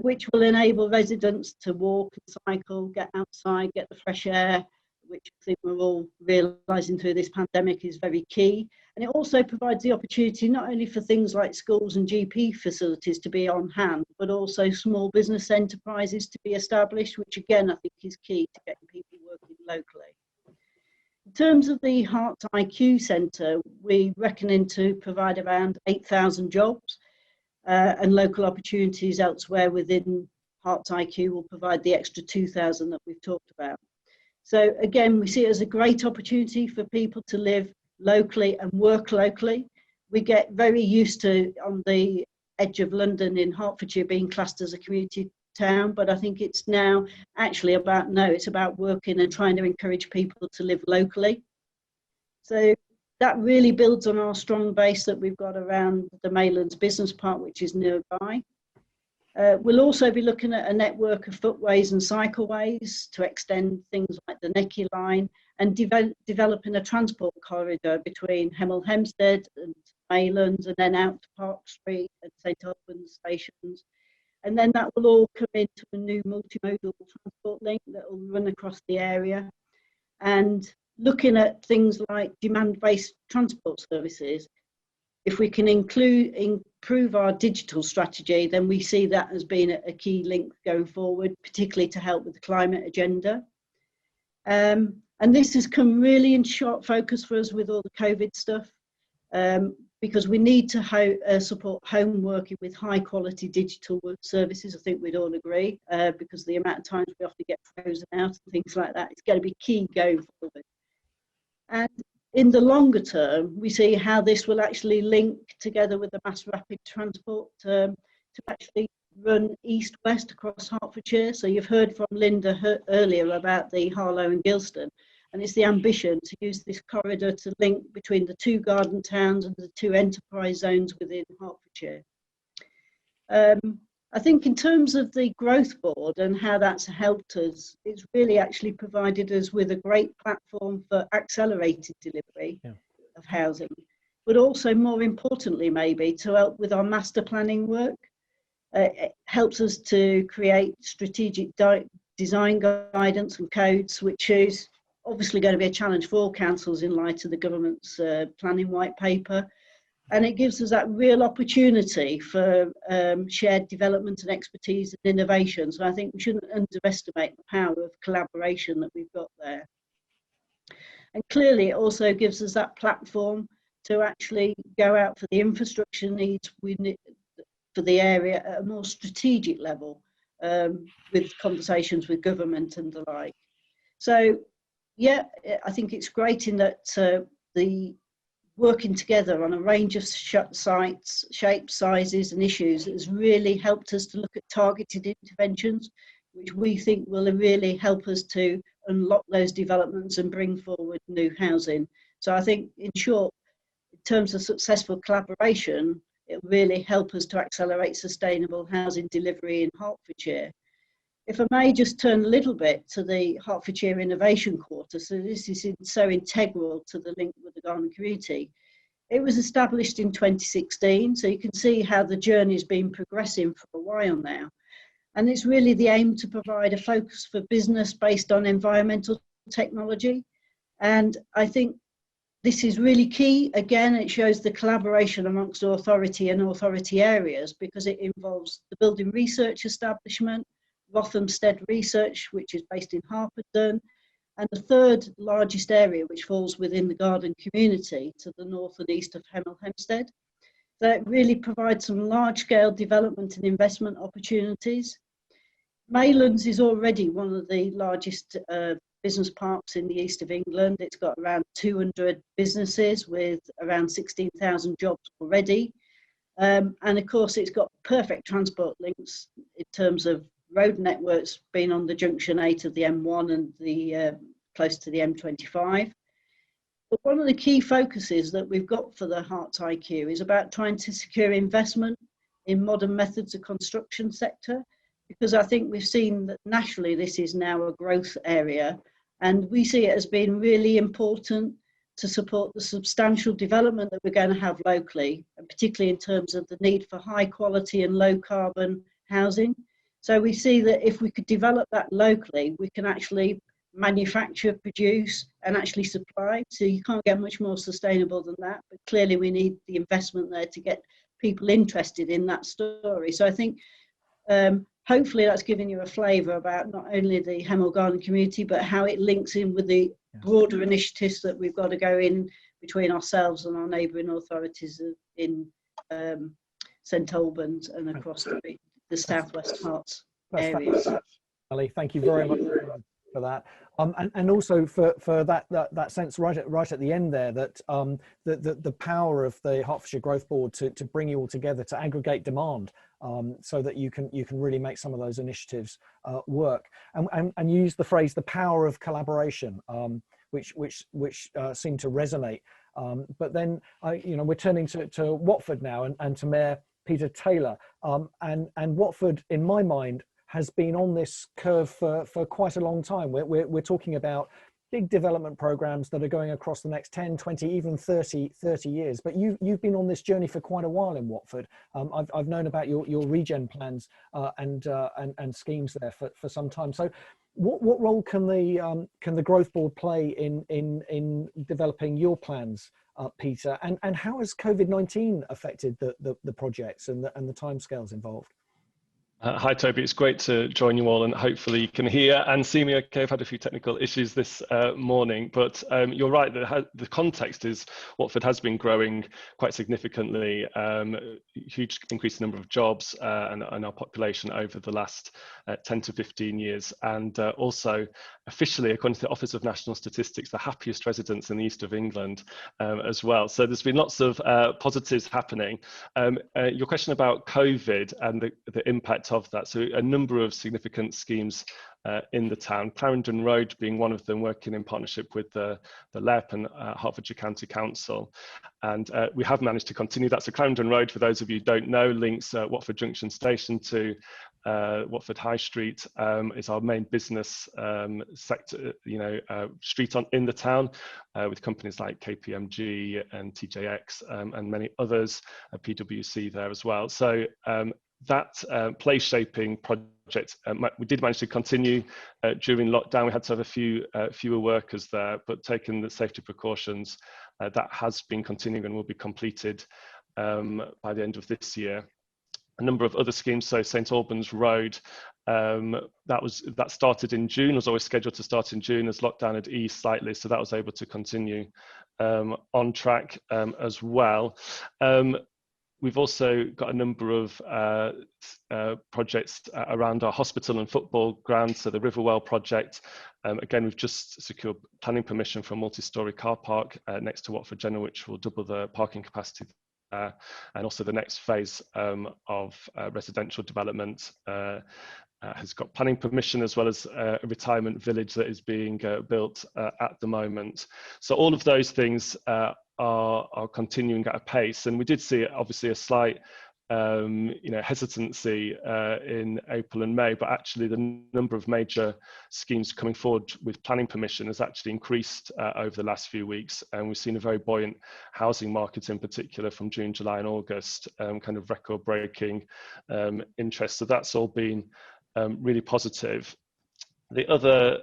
which will enable residents to walk and cycle, get outside, get the fresh air, which I think we're all realising through this pandemic is very key. And it also provides the opportunity not only for things like schools and GP facilities to be on hand, but also small business enterprises to be established, which again, I think is key to getting people working locally. In terms of the Hearts IQ Centre, we're reckoning to provide around 8,000 jobs and local opportunities elsewhere within Hearts IQ will provide the extra 2,000 that we've talked about. So again, we see it as a great opportunity for people to live locally and work locally. We get very used to, on the edge of London in Hertfordshire, being classed as a community town, but I think it's now actually about, no, it's about working and trying to encourage people to live locally. So that really builds on our strong base that we've got around the Maylands Business Park, which is nearby. We'll also be looking at a network of footways and cycleways to extend things like the Necky line and developing a transport corridor between Hemel Hempstead and Maylands and then out to Park Street and St Albans stations. And then that will all come into a new multimodal transport link that will run across the area. And looking at things like demand-based transport services, if we can improve our digital strategy, then we see that as being a key link going forward, particularly to help with the climate agenda. And this has come really in sharp focus for us with all the COVID stuff, because we need to support home working with high quality digital work services. I think we'd all agree, because the amount of times we often get frozen out and things like that, it's going to be key going forward. And in the longer term, we see how this will actually link together with the mass rapid transport to actually run east-west across Hertfordshire. So you've heard from Linda earlier about the Harlow and Gilston. And it's the ambition to use this corridor to link between the two garden towns and the two enterprise zones within Hertfordshire. I think in terms of the Growth Board and how that's helped us, it's really actually provided us with a great platform for accelerated delivery of housing, but also more importantly maybe to help with our master planning work. It helps us to create strategic design guidance and codes, which is obviously going to be a challenge for all councils in light of the government's planning white paper. And it gives us that real opportunity for shared development and expertise and innovation. So I think we shouldn't underestimate the power of collaboration that we've got there. And clearly it also gives us that platform to actually go out for the infrastructure needs we need for the area at a more strategic level, with conversations with government and the like. So yeah, I think it's great in that the working together on a range of sites, shapes, sizes and issues has really helped us to look at targeted interventions, which we think will really help us to unlock those developments and bring forward new housing. So I think, in short, in terms of successful collaboration, it will really help us to accelerate sustainable housing delivery in Hertfordshire. If I may just turn a little bit to the Hertfordshire Innovation Quarter, so this is so integral to the link with the garden community. It was established in 2016, so you can see how the journey has been progressing for a while now. And it's really the aim to provide a focus for business based on environmental technology. And I think this is really key. Again, it shows the collaboration amongst authority and authority areas, because it involves the Building Research Establishment, Rothamsted Research, which is based in Harpenden, and the third largest area, which falls within the garden community to the north and east of Hemel Hempstead. So it really provides some large-scale development and investment opportunities. Maylands is already one of the largest business parks in the east of England. It's got around 200 businesses with around 16,000 jobs already. And of course, it's got perfect transport links in terms of road networks being on the junction 8 of the M1 and the close to the M25. But one of the key focuses that we've got for the Herts IQ is about trying to secure investment in modern methods of construction sector, because I think we've seen that nationally this is now a growth area, and we see it as being really important to support the substantial development that we're going to have locally, and particularly in terms of the need for high quality and low carbon housing. So we see that if we could develop that locally, we can actually manufacture, produce and actually supply. So you can't get much more sustainable than that, but clearly we need the investment there to get people interested in that story. So I think hopefully that's given you a flavour about not only the Hemel Garden community, but how it links in with the broader initiatives that we've got to go in between ourselves and our neighbouring authorities in St Albans and across the Southwest Herts areas. Ali, thank you very much for that, and also for that sense right at the end there, that the power of the Hertfordshire Growth Board to bring you all together to aggregate demand, so that you can really make some of those initiatives work, and use the phrase the power of collaboration, which seemed to resonate. But then we're turning to Watford now, and to Mayor Peter Taylor, and Watford, in my mind, has been on this curve for quite a long time. We're talking about big development programs that are going across the next 10, 20, even 30 years. But you've been on this journey for quite a while in Watford. I've known about your regen plans and schemes there for some time. So what role can the Growth Board play in developing your plans, Peter? And how has COVID-19 affected the projects and the timescales involved? Hi Toby, it's great to join you all, and hopefully you can hear and see me okay. I've had a few technical issues this morning, but you're right, the context is Watford has been growing quite significantly, huge increase in number of jobs and our population over the last 10 to 15 years, and also officially, according to the Office of National Statistics, the happiest residents in the east of England as well. So there's been lots of positives happening. Your question about COVID and the impact of that. So a number of significant schemes in the town, Clarendon Road being one of them, working in partnership with the LEP and Hertfordshire County Council. And we have managed to continue that. So Clarendon Road, for those of you who don't know, links Watford Junction Station to Watford High Street, is our main business sector, street in the town, with companies like KPMG and TJX and many others, PwC there as well. So that place shaping project, we did manage to continue during lockdown. We had to have a few fewer workers there, but taking the safety precautions, that has been continuing and will be completed by the end of this year. A number of other schemes, so St Albans Road, that started in June, was always scheduled to start in June, as lockdown had eased slightly, so that was able to continue on track as well. We've also got a number of projects around our hospital and football ground, so the Riverwell project. Again, we've just secured planning permission for a multi-storey car park next to Watford General, which will double the parking capacity. And also the next phase of residential development has got planning permission, as well as a retirement village that is being built at the moment. So all of those things are continuing at a pace, and we did see obviously a slight hesitancy in April and May, but actually the number of major schemes coming forward with planning permission has actually increased over the last few weeks, and we've seen a very buoyant housing market in particular from June, July and August, kind of record-breaking interest. So that's all been really positive. The other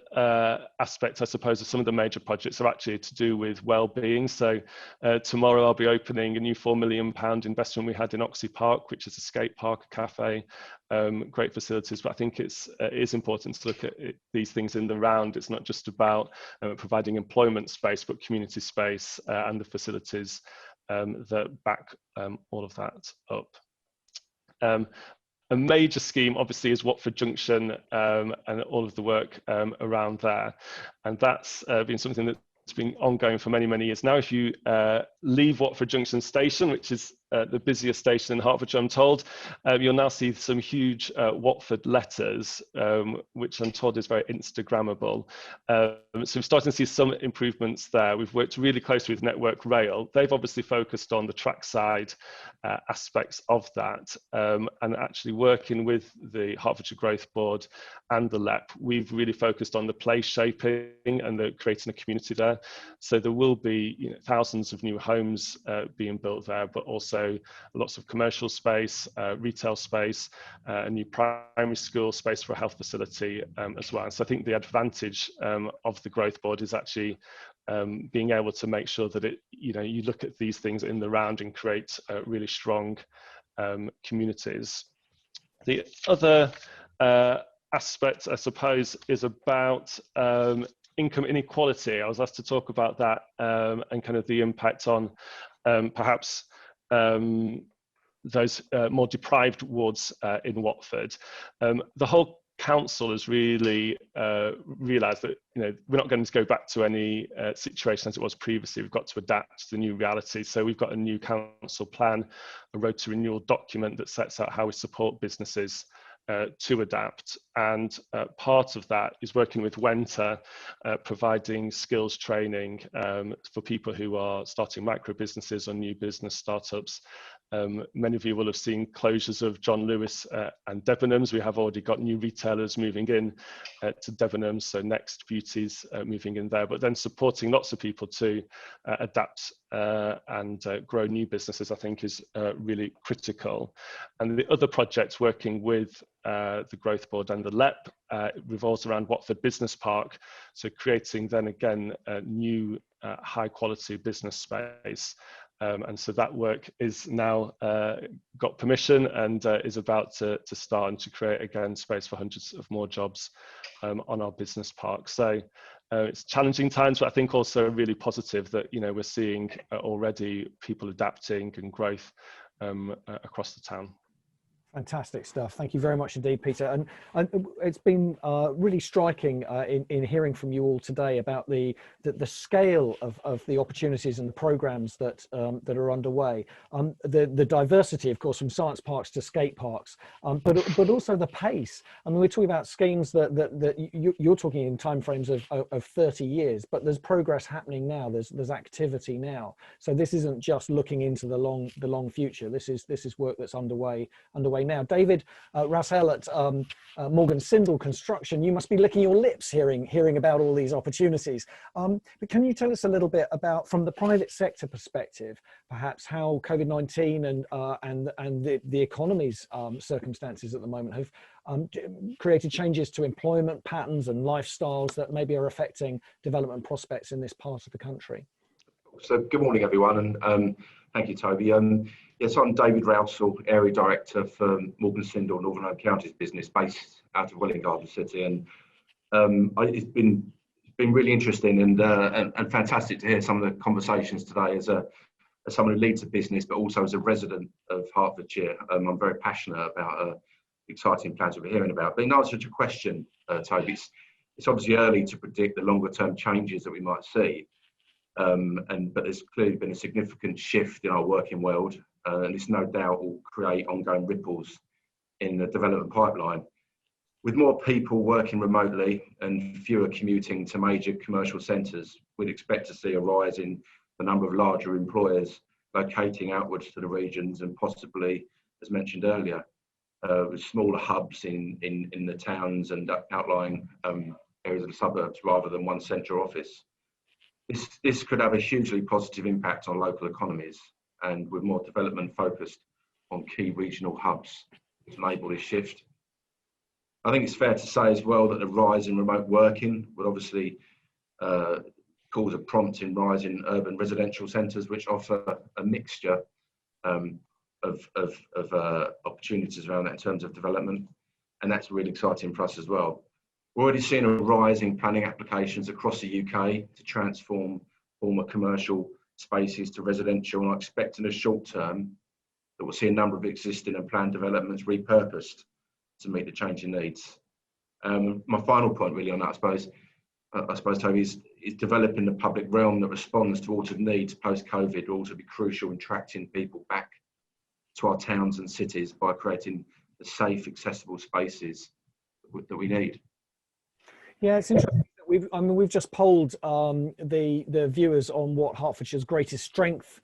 aspect, I suppose, of some of the major projects are actually to do with well-being. So tomorrow I'll be opening a new £4 million investment we had in Oxley Park, which is a skate park, a cafe, great facilities. But I think it is important to look at these things in the round. It's not just about providing employment space, but community space and the facilities that back all of that up. A major scheme obviously is Watford Junction and all of the work around there, and that's been something that's been ongoing for many, many years now. If you leave Watford Junction Station, which is the busiest station in Hertfordshire, I'm told, you'll now see some huge Watford letters, which I'm told is very Instagrammable. So we're starting to see some improvements there. We've worked really closely with Network Rail. They've obviously focused on the trackside aspects of that, and actually working with the Hertfordshire Growth Board and the LEP, we've really focused on the place shaping and the creating a community there. So there will be thousands of new homes being built there, but also lots of commercial space, retail space, a new primary school space for a health facility as well. So I think the advantage of the Growth Board is actually being able to make sure that you look at these things in the round and create really strong communities. The other aspect, I suppose, is about income inequality. I was asked to talk about that and kind of the impact on perhaps those more deprived wards in Watford. The whole council has really realised that we're not going to go back to any situation as it was previously. We've got to adapt to the new reality. So we've got a new council plan, a road to renewal document that sets out how we support businesses to adapt, and part of that is working with Wenta, providing skills training for people who are starting micro businesses or new business startups. Many of you will have seen closures of John Lewis and Debenhams. We have already got new retailers moving in to Debenhams, so Next Beauties moving in there, but then supporting lots of people to adapt and grow new businesses, I think, is really critical. And the other projects working with the Growth Board and the LEP revolves around Watford Business Park, so creating then again a new high quality business space. And so that work is now got permission and is about to start, and to create again space for hundreds of more jobs on our business park. So it's challenging times, but I think also really positive that we're seeing already people adapting and growth across the town. Fantastic stuff. Thank you very much indeed, Peter. And it's been really striking in hearing from you all today about the scale of the opportunities and the programs that are underway. The diversity, of course, from science parks to skate parks, but also the pace. I mean, we're talking about schemes that you're talking in timeframes of 30 years, but there's progress happening now. There's activity now. So this isn't just looking into the long future. This is work that's underway now. David Rassel at Morgan Sindall Construction, you must be licking your lips hearing about all these opportunities. But can you tell us a little bit about, from the private sector perspective, perhaps how COVID-19 and the economy's circumstances at the moment have created changes to employment patterns and lifestyles that maybe are affecting development prospects in this part of the country? So good morning, everyone, and thank you, Toby. Yes, I'm David Rousel, Area Director for Morgan Sindall, Northern Home Counties business based out of Welwyn Garden City, and it's been really interesting and fantastic to hear some of the conversations today as someone who leads a business, but also as a resident of Hertfordshire. I'm very passionate about exciting plans we're hearing about. But in answer to your question, Toby, it's obviously early to predict the longer term changes that we might see. But there's clearly been a significant shift in our working world, and this no doubt will create ongoing ripples in the development pipeline. With more people working remotely and fewer commuting to major commercial centres, we'd expect to see a rise in the number of larger employers locating outwards to the regions, and possibly, as mentioned earlier, with smaller hubs in the towns and outlying areas of the suburbs rather than one central office. This could have a hugely positive impact on local economies, and with more development focused on key regional hubs to enable this shift. I think it's fair to say as well that the rise in remote working would obviously cause a prompting rise in urban residential centres, which offer a mixture of opportunities around that in terms of development, and that's really exciting for us as well. We're already seeing a rise in planning applications across the UK to transform former commercial spaces to residential, and I expect in the short term that we'll see a number of existing and planned developments repurposed to meet the changing needs. My final point really on that, I suppose, Toby, is developing the public realm that responds to altered needs post-COVID will also be crucial in attracting people back to our towns and cities by creating the safe, accessible spaces that we need. Yeah, it's interesting. We've just polled the viewers on what Hertfordshire's greatest strength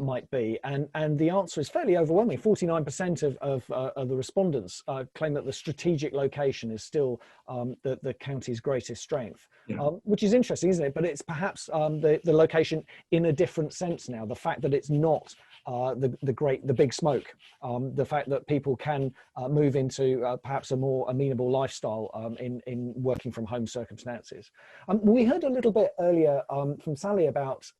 might be, and the answer is fairly overwhelming. 49% of the respondents claim that the strategic location is still the county's greatest strength, yeah. Which is interesting, isn't it? But it's perhaps the location in a different sense now. The fact that it's not the big smoke, the fact that people can move into perhaps a more amenable lifestyle in working from home circumstances. We heard a little bit earlier from Sally about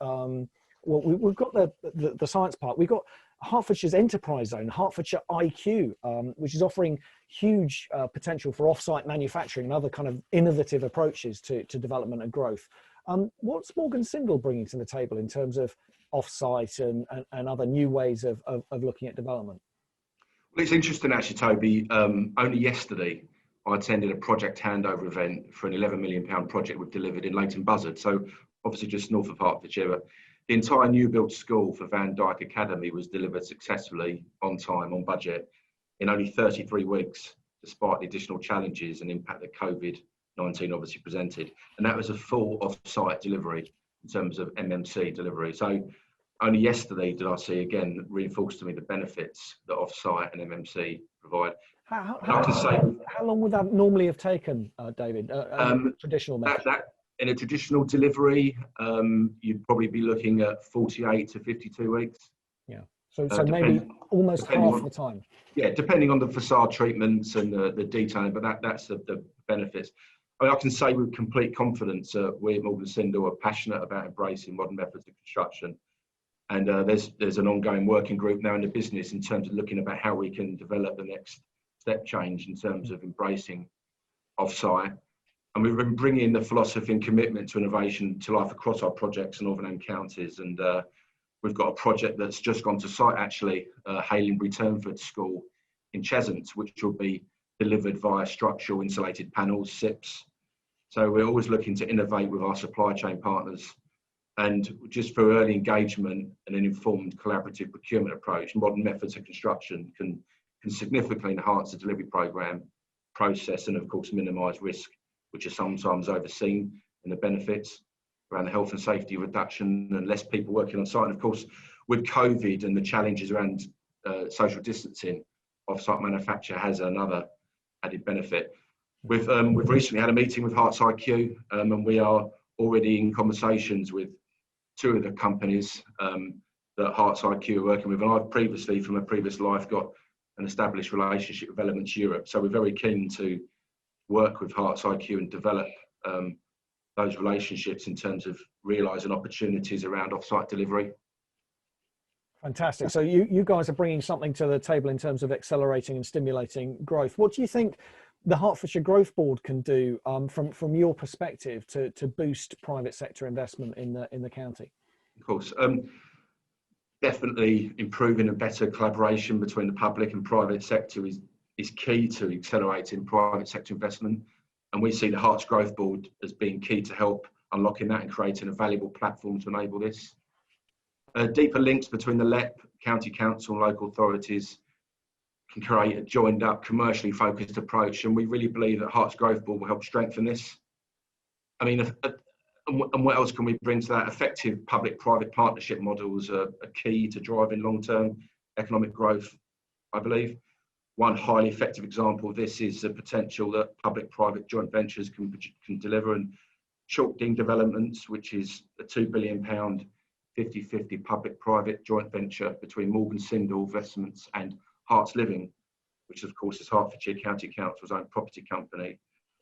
well, we've got the science park. We've got Hertfordshire's enterprise zone, Hertfordshire IQ, which is offering huge potential for off-site manufacturing and other kind of innovative approaches to development and growth. What's Morgan Sindall bringing to the table in terms of off-site and other new ways of looking at development? Well, it's interesting actually, Toby. Only yesterday I attended a project handover event for an £11 million project we've delivered in Leighton Buzzard, so obviously just north of Hertfordshire. The entire new built school for Van Dyke Academy was delivered successfully, on time, on budget, in only 33 weeks, despite the additional challenges and impact that COVID-19 obviously presented. And that was a full off-site delivery in terms of MMC delivery. So only yesterday did I see again reinforced to me the benefits that off-site and MMC provide. How long would that normally have taken, David? Traditional method? In a traditional delivery, you'd probably be looking at 48 to 52 weeks. Yeah, so maybe almost half the time. Yeah, depending on the facade treatments and the detailing, but that's the benefits. I mean, I can say with complete confidence we at Morgan Sindall are passionate about embracing modern methods of construction. And there's an ongoing working group now in the business in terms of looking about how we can develop the next step change in terms of embracing off-site. And we've been bringing the philosophy and commitment to innovation to life across our projects in Northern Home Counties. And we've got a project that's just gone to site, actually, Hailingbury Turnford School in Cheshunt, which will be delivered via structural insulated panels, SIPs. So we're always looking to innovate with our supply chain partners, and just for early engagement and an informed collaborative procurement approach, modern methods of construction can significantly enhance the delivery program process and of course minimise risk, which are sometimes overseen in the benefits around the health and safety reduction and less people working on site. And of course, with COVID and the challenges around social distancing, off-site manufacture has another added benefit. We've recently had a meeting with Hearts IQ, and we are already in conversations with two of the companies that Hearts IQ are working with. And I've previously, from a previous life, got an established relationship with Elements Europe. So we're very keen to work with Hearts IQ and develop those relationships in terms of realising opportunities around off-site delivery. Fantastic. So you guys are bringing something to the table in terms of accelerating and stimulating growth. What do you think the Hertfordshire Growth Board can do from your perspective to boost private sector investment in the county? Of course, definitely improving a better collaboration between the public and private sector is key to accelerating private sector investment. And we see the Herts Growth Board as being key to help unlocking that and creating a valuable platform to enable this. Deeper links between the LEP, County Council and local authorities can create a joined up, commercially focused approach. And we really believe that Herts Growth Board will help strengthen this. I mean, and what else can we bring to that? Effective public-private partnership models are key to driving long-term economic growth, I believe. One highly effective example of this is the potential that public-private joint ventures can deliver. And Chalkdean Developments, which is a £2 billion 50-50 public-private joint venture between Morgan Sindall Investments and Hearts Living, which of course is Hertfordshire County Council's own property company,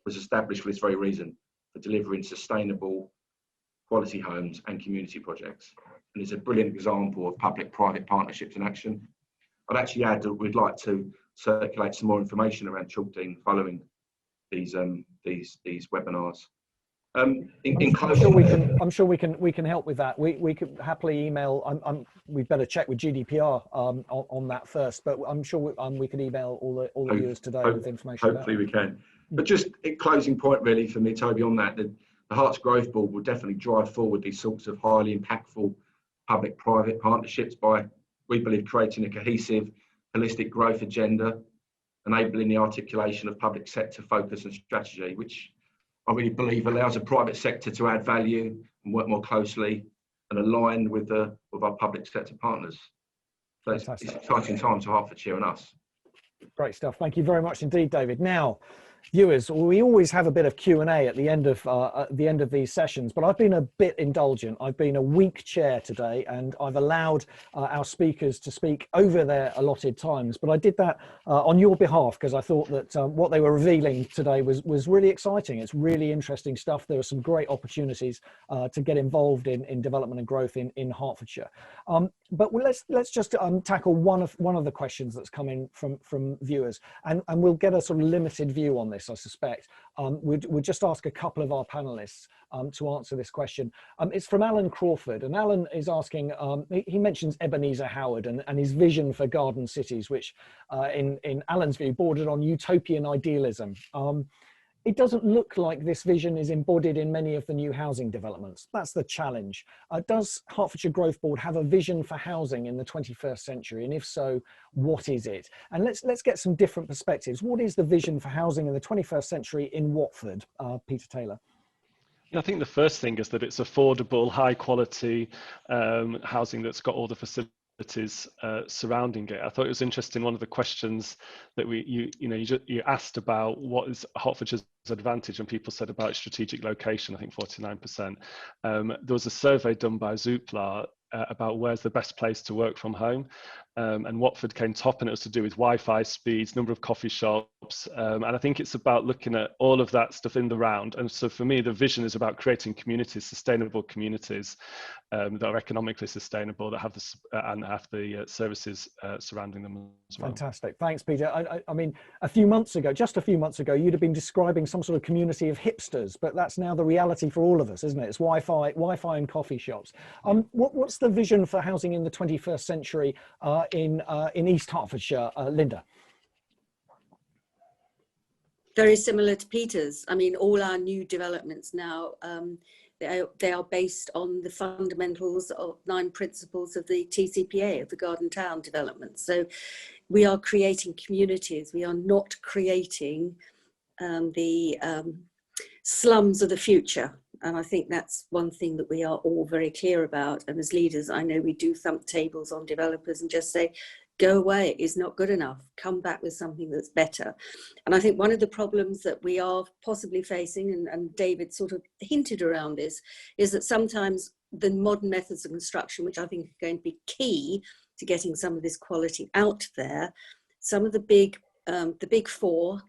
was established for this very reason, for delivering sustainable quality homes and community projects. And it's a brilliant example of public-private partnerships in action. I'd actually add that we'd like to circulate some more information around Chalkdean following these webinars. I'm sure we can help with that. We could happily email. We better check with GDPR on that first, but I'm sure we could email all the viewers today with information. Hopefully we can. But just a closing point really for me, Toby, on that, the Herts Growth Board will definitely drive forward these sorts of highly impactful public-private partnerships by, we believe, creating a cohesive, holistic growth agenda, enabling the articulation of public sector focus and strategy, which I really believe allows the private sector to add value and work more closely and align with our public sector partners. So it's exciting times for Hertfordshire and us. Great stuff. Thank you very much indeed, David. Now, viewers, we always have a bit of Q&A at the end of these sessions, but I've been a bit indulgent. I've been a weak chair today, and I've allowed our speakers to speak over their allotted times. But I did that on your behalf because I thought that what they were revealing today was really exciting. It's really interesting stuff. There are some great opportunities to get involved in development and growth in Hertfordshire. But let's just tackle one of the questions that's come in from viewers, and we'll get a sort of limited view on this, I suspect. We'll just ask a couple of our panelists to answer this question. It's from Alan Crawford, and Alan is asking, he mentions Ebenezer Howard and his vision for garden cities, which in Alan's view bordered on utopian idealism. It doesn't look like this vision is embodied in many of the new housing developments. That's the challenge. Does Hertfordshire Growth Board have a vision for housing in the 21st century? And if so, what is it? And let's get some different perspectives. What is the vision for housing in the 21st century in Watford? Peter Taylor. I think the first thing is that it's affordable, high quality housing that's got all the facilities surrounding it. I thought it was interesting. One of the questions that you asked about what is Hertfordshire's advantage, and people said about strategic location. I think 49%. There was a survey done by Zoopla about where's the best place to work from home, and Watford came top, and it was to do with Wi-Fi speeds, number of coffee shops, and I think it's about looking at all of that stuff in the round. And so for me, the vision is about creating communities, sustainable communities that are economically sustainable, that have the services surrounding them as well. Fantastic, thanks, Peter. I mean, just a few months ago, you'd have been describing some sort of community of hipsters, but that's now the reality for all of us, isn't it? It's Wi-Fi and coffee shops. What's the vision for housing in the 21st century in East Hertfordshire, Linda? Very similar to Peter's. I mean, all our new developments now, they are based on the fundamentals of 9 principles of the TCPA, of the Garden Town development. So we are creating communities. We are not creating the slums of the future. And I think that's one thing that we are all very clear about. And as leaders, I know we do thump tables on developers and just say, go away, it is not good enough, come back with something that's better. And I think one of the problems that we are possibly facing, and David sort of hinted around this, is that sometimes the modern methods of construction, which I think are going to be key to getting some of this quality out there, some of the big four,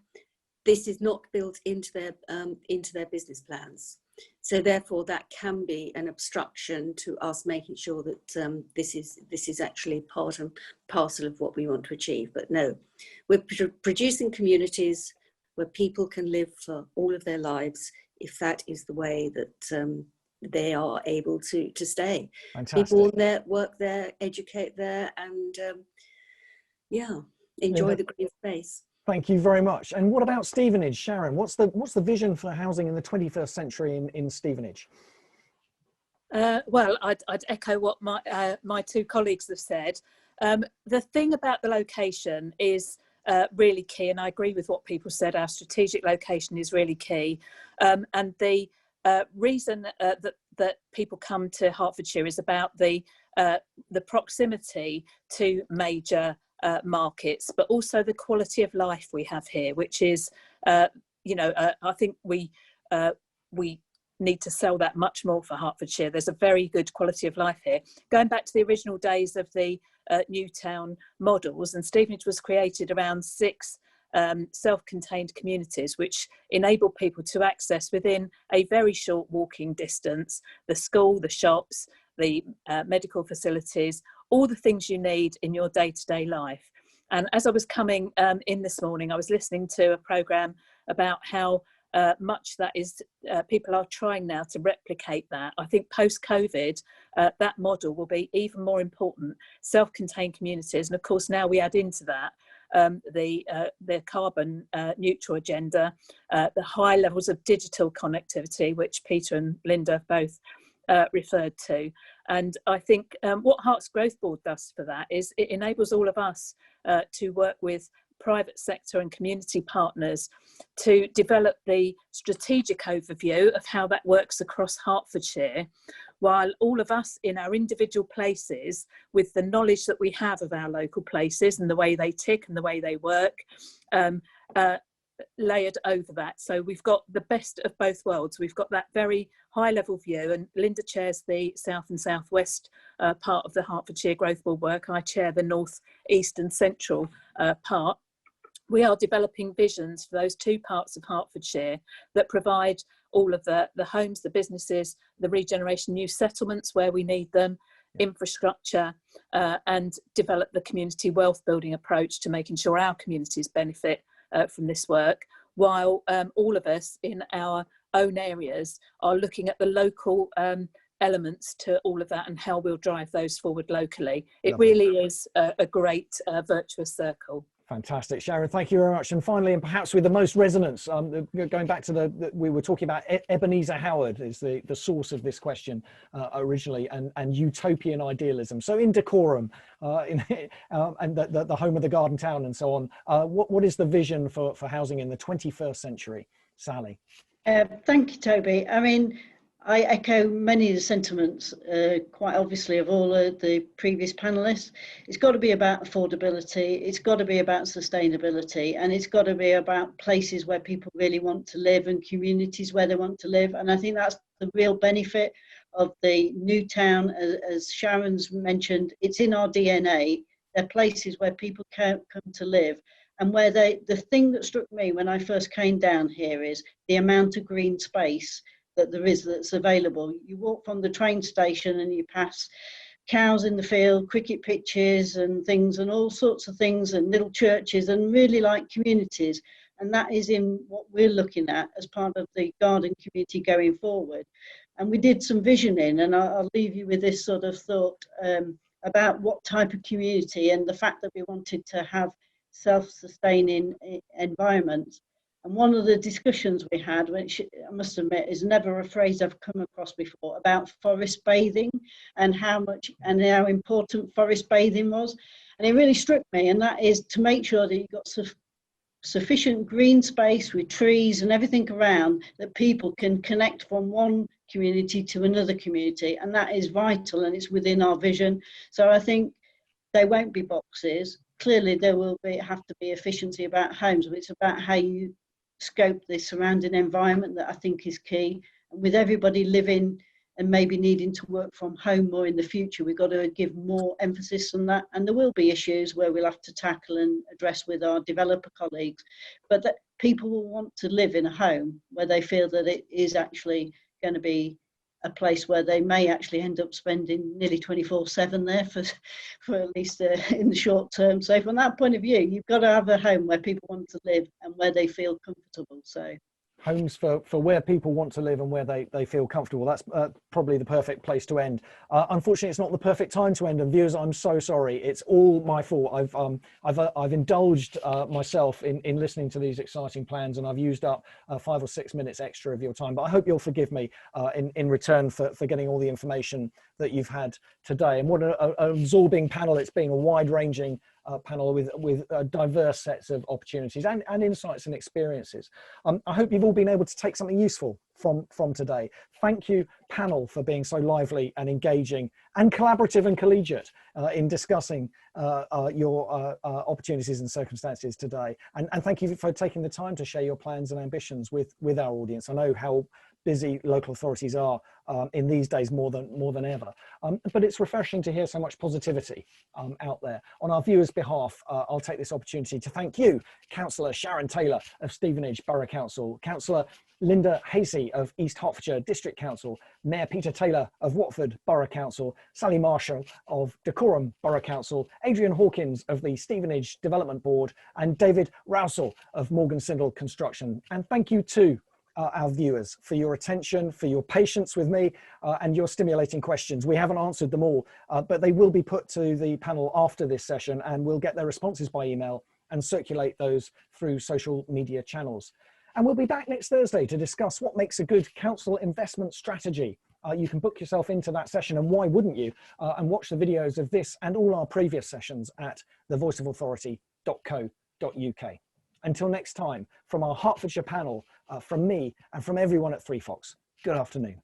this is not built into their business plans. So therefore, that can be an obstruction to us making sure that this is actually part and parcel of what we want to achieve. But no, we're producing communities where people can live for all of their lives, if that is the way that they are able to stay. Fantastic. People there, work there, educate there, and yeah, enjoy the green space. Thank you very much. And what about Stevenage, Sharon? What's the vision for housing in the 21st century in Stevenage? Well, I'd echo what my two colleagues have said. The thing about the location is really key, and I agree with what people said. Our strategic location is really key, and the reason that people come to Hertfordshire is about the proximity to major markets, but also the quality of life we have here, which is, I think we need to sell that much more for Hertfordshire. There's a very good quality of life here. Going back to the original days of the new town models, and Stevenage was created around 6 self-contained communities, which enable people to access within a very short walking distance the school, the shops, the medical facilities, all the things you need in your day-to-day life. And as I was coming in this morning, I was listening to a programme about how much that is, people are trying now to replicate that. I think post-COVID, that model will be even more important, self-contained communities. And of course, now we add into that the carbon neutral agenda, the high levels of digital connectivity, which Peter and Linda both referred to. And I think what Hert's Growth Board does for that is it enables all of us to work with private sector and community partners to develop the strategic overview of how that works across Hertfordshire, while all of us in our individual places, with the knowledge that we have of our local places and the way they tick and the way they work, layered over that. So we've got the best of both worlds. We've got that very high level view, and Linda chairs the South and South West part of the Hertfordshire Growth Board work. I chair the North, East and Central part. We are developing visions for those 2 parts of Hertfordshire that provide all of the homes, the businesses, the regeneration, new settlements where we need them, infrastructure, and develop the community wealth building approach to making sure our communities benefit from this work, while all of us in our own areas are looking at the local elements to all of that and how we'll drive those forward locally. It really is a great virtuous circle. Fantastic, Sharon, thank you very much. And finally, and perhaps with the most resonance, going back to we were talking about Ebenezer Howard is the source of this question originally, and utopian idealism. So in Decorum, and the home of the Garden Town and so on, what is the vision for housing in the 21st century? Sally? Thank you, Toby. I mean, I echo many of the sentiments, quite obviously, of all the previous panellists. It's got to be about affordability, it's got to be about sustainability, and it's got to be about places where people really want to live and communities where they want to live. And I think that's the real benefit of the new town. As Sharon's mentioned, it's in our DNA. They're places where people can come to live. And where the thing that struck me when I first came down here is the amount of green space that there is that's available. You walk from the train station and you pass cows in the field, cricket pitches and things, and all sorts of things, and little churches, and really like communities. And that is in what we're looking at as part of the garden community going forward. And we did some visioning, and I'll leave you with this sort of thought about what type of community, and the fact that we wanted to have self-sustaining environments. And one of the discussions we had, which I must admit is never a phrase I've come across before, about forest bathing and how important forest bathing was. And it really struck me, and that is to make sure that you've got sufficient green space with trees and everything around, that people can connect from one community to another community, and that is vital, and it's within our vision. So I think there won't be boxes. Clearly there will have to be efficiency about homes, but it's about how you scope the surrounding environment that I think is key. And with everybody living and maybe needing to work from home more in the future, we've got to give more emphasis on that. And there will be issues where we'll have to tackle and address with our developer colleagues, but that people will want to live in a home where they feel that it is actually going to be a place where they may actually end up spending nearly 24/7 there for at least in the short term. So from that point of view, you've got to have a home where people want to live and where they feel comfortable. So homes for where people want to live and where they feel comfortable. That's probably the perfect place to end. Unfortunately, it's not the perfect time to end. And viewers, I'm so sorry. It's all my fault. I've indulged myself in listening to these exciting plans, and I've used up 5 or 6 minutes extra of your time. But I hope you'll forgive me in return for getting all the information that you've had today. And what an absorbing panel it's been, a wide-ranging panel with diverse sets of opportunities and insights and experiences. I hope you've all been able to take something useful from today. Thank you, panel, for being so lively and engaging and collaborative and collegiate in discussing your opportunities and circumstances today. And thank you for taking the time to share your plans and ambitions with our audience. I know how busy local authorities are in these days more than ever. But it's refreshing to hear so much positivity out there. On our viewers' behalf, I'll take this opportunity to thank you, Councillor Sharon Taylor of Stevenage Borough Council, Councillor Linda Hasey of East Hertfordshire District Council, Mayor Peter Taylor of Watford Borough Council, Sally Marshall of Dacorum Borough Council, Adrian Hawkins of the Stevenage Development Board, and David Rousell of Morgan Sindall Construction. And thank you to our viewers for your attention, for your patience with me, and your stimulating questions. We haven't answered them all, but they will be put to the panel after this session, and we'll get their responses by email and circulate those through social media channels. And we'll be back next Thursday to discuss what makes a good council investment strategy. You can book yourself into that session, and why wouldn't you? And watch the videos of this and all our previous sessions at thevoiceofauthority.co.uk. Until next time, from our Hertfordshire panel, from me and from everyone at 3 Fox, good afternoon.